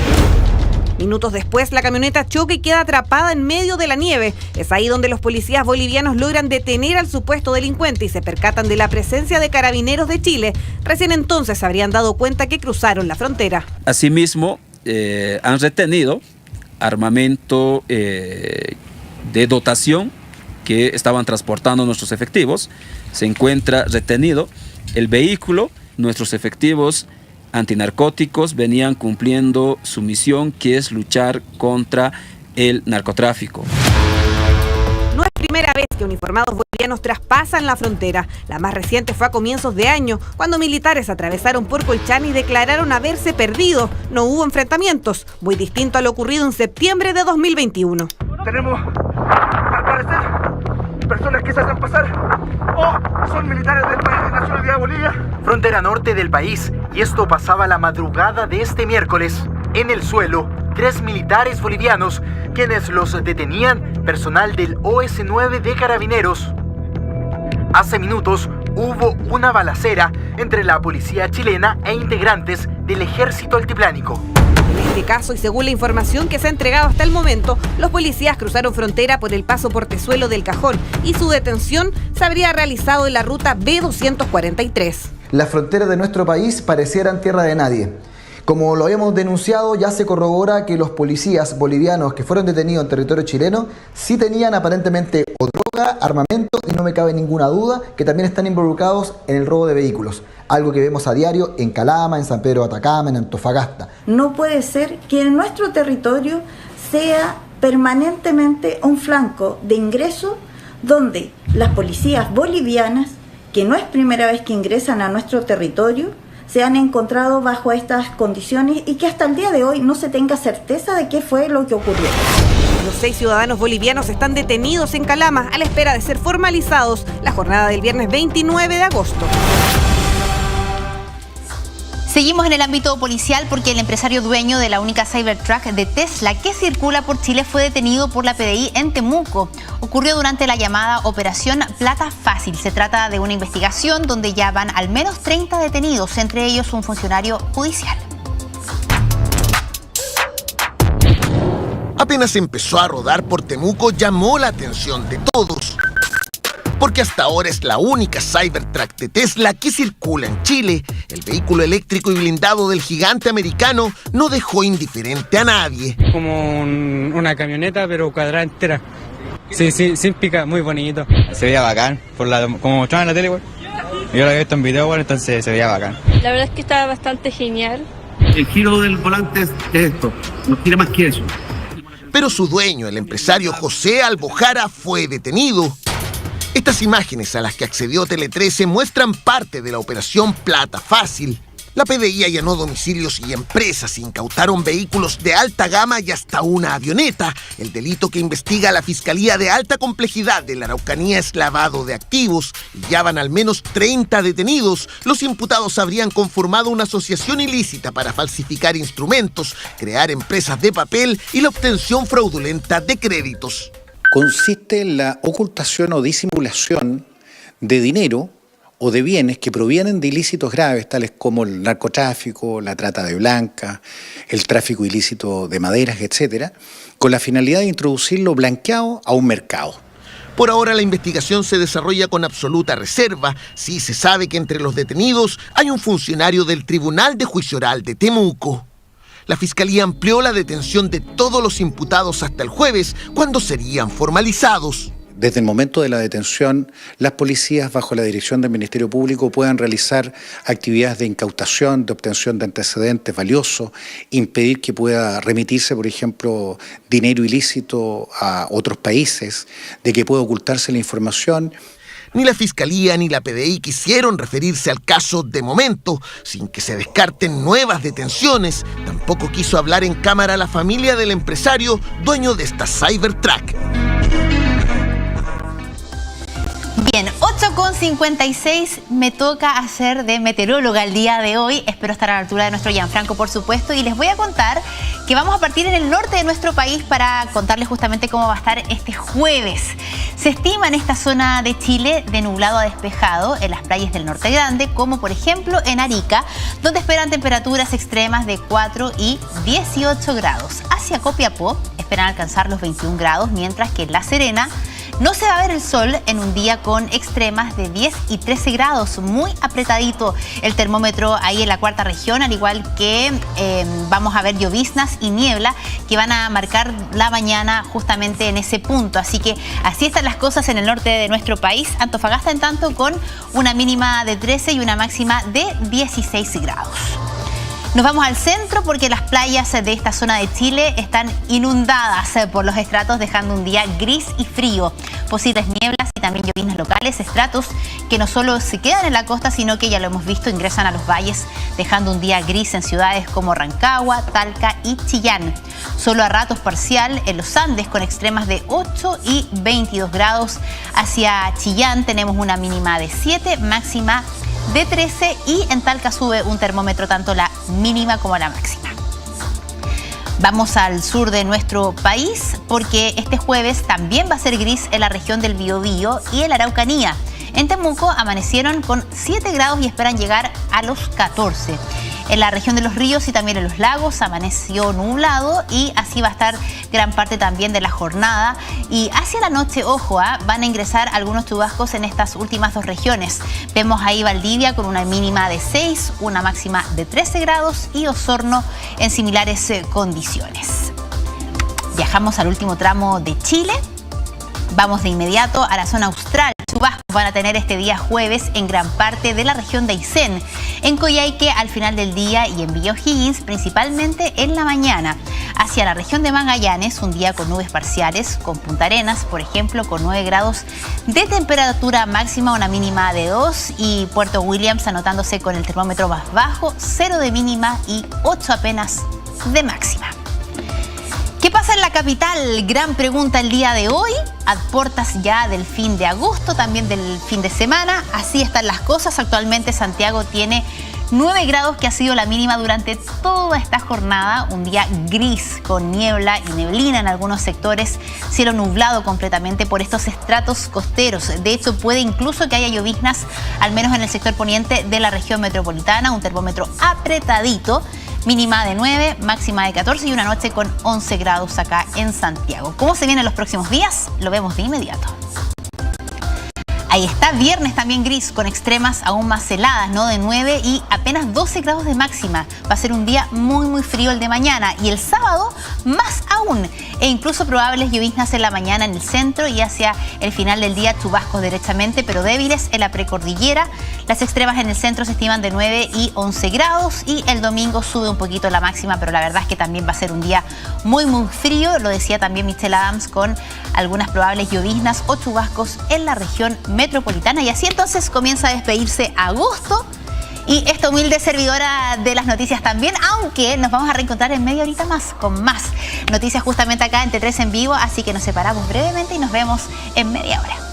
Minutos después, la camioneta choca y queda atrapada en medio de la nieve. Es ahí donde los policías bolivianos logran detener al supuesto delincuente y se percatan de la presencia de carabineros de Chile. Recién entonces se habrían dado cuenta que cruzaron la frontera. Asimismo, han retenido armamento de dotación que estaban transportando nuestros efectivos. Se encuentra retenido el vehículo. Nuestros efectivos antinarcóticos venían cumpliendo su misión, que es luchar contra el narcotráfico. No es primera vez que uniformados bolivianos traspasan la frontera. La más reciente fue a comienzos de año, cuando militares atravesaron por Colchán y declararon haberse perdido. No hubo enfrentamientos, muy distinto a lo ocurrido en septiembre de 2021. Tenemos, al parecer, personas que se hacen pasar o son militares del país de Nacionalidad de Bolivia. Frontera norte del país, y esto pasaba la madrugada de este miércoles. En el suelo, 3 militares bolivianos, quienes los detenían, personal del OS-9 de Carabineros. Hace minutos hubo una balacera entre la policía chilena e integrantes del ejército altiplánico. En este caso, y según la información que se ha entregado hasta el momento, los policías cruzaron frontera por el paso Portezuelo del Cajón y su detención se habría realizado en la ruta B243. Las fronteras de nuestro país parecieran tierra de nadie. Como lo habíamos denunciado, ya se corrobora que los policías bolivianos que fueron detenidos en territorio chileno sí tenían aparentemente o droga, armamento, y no me cabe ninguna duda que también están involucrados en el robo de vehículos, algo que vemos a diario en Calama, en San Pedro de Atacama, en Antofagasta. No puede ser que en nuestro territorio sea permanentemente un flanco de ingreso donde las policías bolivianas, que no es primera vez que ingresan a nuestro territorio, se han encontrado bajo estas condiciones y que hasta el día de hoy no se tenga certeza de qué fue lo que ocurrió. Los 6 ciudadanos bolivianos están detenidos en Calama a la espera de ser formalizados la jornada del viernes 29 de agosto. Seguimos en el ámbito policial porque el empresario dueño de la única Cybertruck de Tesla que circula por Chile fue detenido por la PDI en Temuco. Ocurrió durante la llamada Operación Plata Fácil. Se trata de una investigación donde ya van al menos 30 detenidos, entre ellos un funcionario judicial. Apenas empezó a rodar por Temuco, llamó la atención de todos. Porque hasta ahora es la única Cybertruck de Tesla que circula en Chile. El vehículo eléctrico y blindado del gigante americano no dejó indiferente a nadie. Como una camioneta, pero cuadrada entera. Sí, sin pica, muy bonito. Se veía bacán, como mostraban en la tele, güey. Yo lo había visto en video, güey, entonces se veía bacán. La verdad es que está bastante genial. El giro del volante es esto, no tiene más que eso. Pero su dueño, el empresario José Albojara, fue detenido. Estas imágenes a las que accedió Tele 13 muestran parte de la operación Plata Fácil. La PDI allanó domicilios y empresas, incautaron vehículos de alta gama y hasta una avioneta. El delito que investiga la Fiscalía de Alta Complejidad de la Araucanía es lavado de activos. Ya van al menos 30 detenidos. Los imputados habrían conformado una asociación ilícita para falsificar instrumentos, crear empresas de papel y la obtención fraudulenta de créditos. Consiste en la ocultación o disimulación de dinero o de bienes que provienen de ilícitos graves, tales como el narcotráfico, la trata de blancas, el tráfico ilícito de maderas, etcétera, con la finalidad de introducirlo blanqueado a un mercado. Por ahora la investigación se desarrolla con absoluta reserva. Sí se sabe que entre los detenidos hay un funcionario del Tribunal de Juicio Oral de Temuco. La Fiscalía amplió la detención de todos los imputados hasta el jueves, cuando serían formalizados. Desde el momento de la detención, las policías, bajo la dirección del Ministerio Público, puedan realizar actividades de incautación, de obtención de antecedentes valiosos, impedir que pueda remitirse, por ejemplo, dinero ilícito a otros países, de que pueda ocultarse la información. Ni la Fiscalía ni la PDI quisieron referirse al caso de momento, sin que se descarten nuevas detenciones. Tampoco quiso hablar en cámara la familia del empresario dueño de esta Cybertruck. Bien, 8:56, me toca hacer de meteoróloga el día de hoy. Espero estar a la altura de nuestro Gianfranco, por supuesto, y les voy a contar que vamos a partir en el norte de nuestro país para contarles justamente cómo va a estar este jueves. Se estima en esta zona de Chile de nublado a despejado en las playas del Norte Grande, como por ejemplo en Arica, donde esperan temperaturas extremas de 4 y 18 grados. Hacia Copiapó esperan alcanzar los 21 grados, mientras que en La Serena no se va a ver el sol en un día con extremas de 10 y 13 grados, muy apretadito el termómetro ahí en la cuarta región, al igual que vamos a ver lloviznas y niebla que van a marcar la mañana justamente en ese punto. Así que así están las cosas en el norte de nuestro país. Antofagasta, en tanto, con una mínima de 13 y una máxima de 16 grados. Nos vamos al centro porque las playas de esta zona de Chile están inundadas por los estratos, dejando un día gris y frío. Posibles nieblas y también lloviznas locales, estratos que no solo se quedan en la costa, sino que ya lo hemos visto, ingresan a los valles, dejando un día gris en ciudades como Rancagua, Talca y Chillán. Solo a ratos parcial en los Andes, con extremas de 8 y 22 grados. Hacia Chillán tenemos una mínima de 7, máxima de 13, y en Talca sube un termómetro tanto la mínima como la máxima. Vamos al sur de nuestro país porque este jueves también va a ser gris en la región del Biobío y en la Araucanía. En Temuco amanecieron con 7 grados y esperan llegar a los 14. En la región de los ríos y también en los lagos amaneció nublado y así va a estar gran parte también de la jornada. Y hacia la noche, ojo, van a ingresar algunos chubascos en estas últimas dos regiones. Vemos ahí Valdivia con una mínima de 6, una máxima de 13 grados y Osorno en similares condiciones. Viajamos al último tramo de Chile. Vamos de inmediato a la zona austral. Chubascos van a tener este día jueves en gran parte de la región de Aysén, en Coyhaique al final del día y en Villa O'Higgins principalmente en la mañana. hacia la región de Magallanes, un día con nubes parciales, con Punta Arenas, por ejemplo, con 9 grados de temperatura máxima, una mínima de 2, y Puerto Williams anotándose con el termómetro más bajo, 0 de mínima y 8 apenas de máxima. ¿Qué pasa en la capital? Gran pregunta el día de hoy, a puertas ya del fin de agosto, también del fin de semana. Así están las cosas. Actualmente Santiago tiene 9 grados, que ha sido la mínima durante toda esta jornada. Un día gris con niebla y neblina en algunos sectores, cielo nublado completamente por estos estratos costeros. De hecho, puede incluso que haya lloviznas, al menos en el sector poniente de la región metropolitana. Un termómetro apretadito, mínima de 9, máxima de 14 y una noche con 11 grados acá en Santiago. ¿Cómo se vienen los próximos días? Lo vemos de inmediato. Ahí está, viernes también gris, con extremas aún más heladas, ¿no? De 9 y apenas 12 grados de máxima. Va a ser un día muy frío el de mañana. Y el sábado, más aún. E incluso probables lloviznas en la mañana en el centro y hacia el final del día chubascos derechamente, pero débiles en la precordillera. Las extremas en el centro se estiman de 9 y 11 grados. Y el domingo sube un poquito la máxima, pero la verdad es que también va a ser un día muy frío. Lo decía también Michelle Adams, con algunas probables lloviznas o chubascos en la región metropolitana. Y así entonces comienza a despedirse agosto y esta humilde servidora de las noticias también, aunque nos vamos a reencontrar en media horita más con más noticias justamente acá en T3 en vivo, así que nos separamos brevemente y nos vemos en media hora.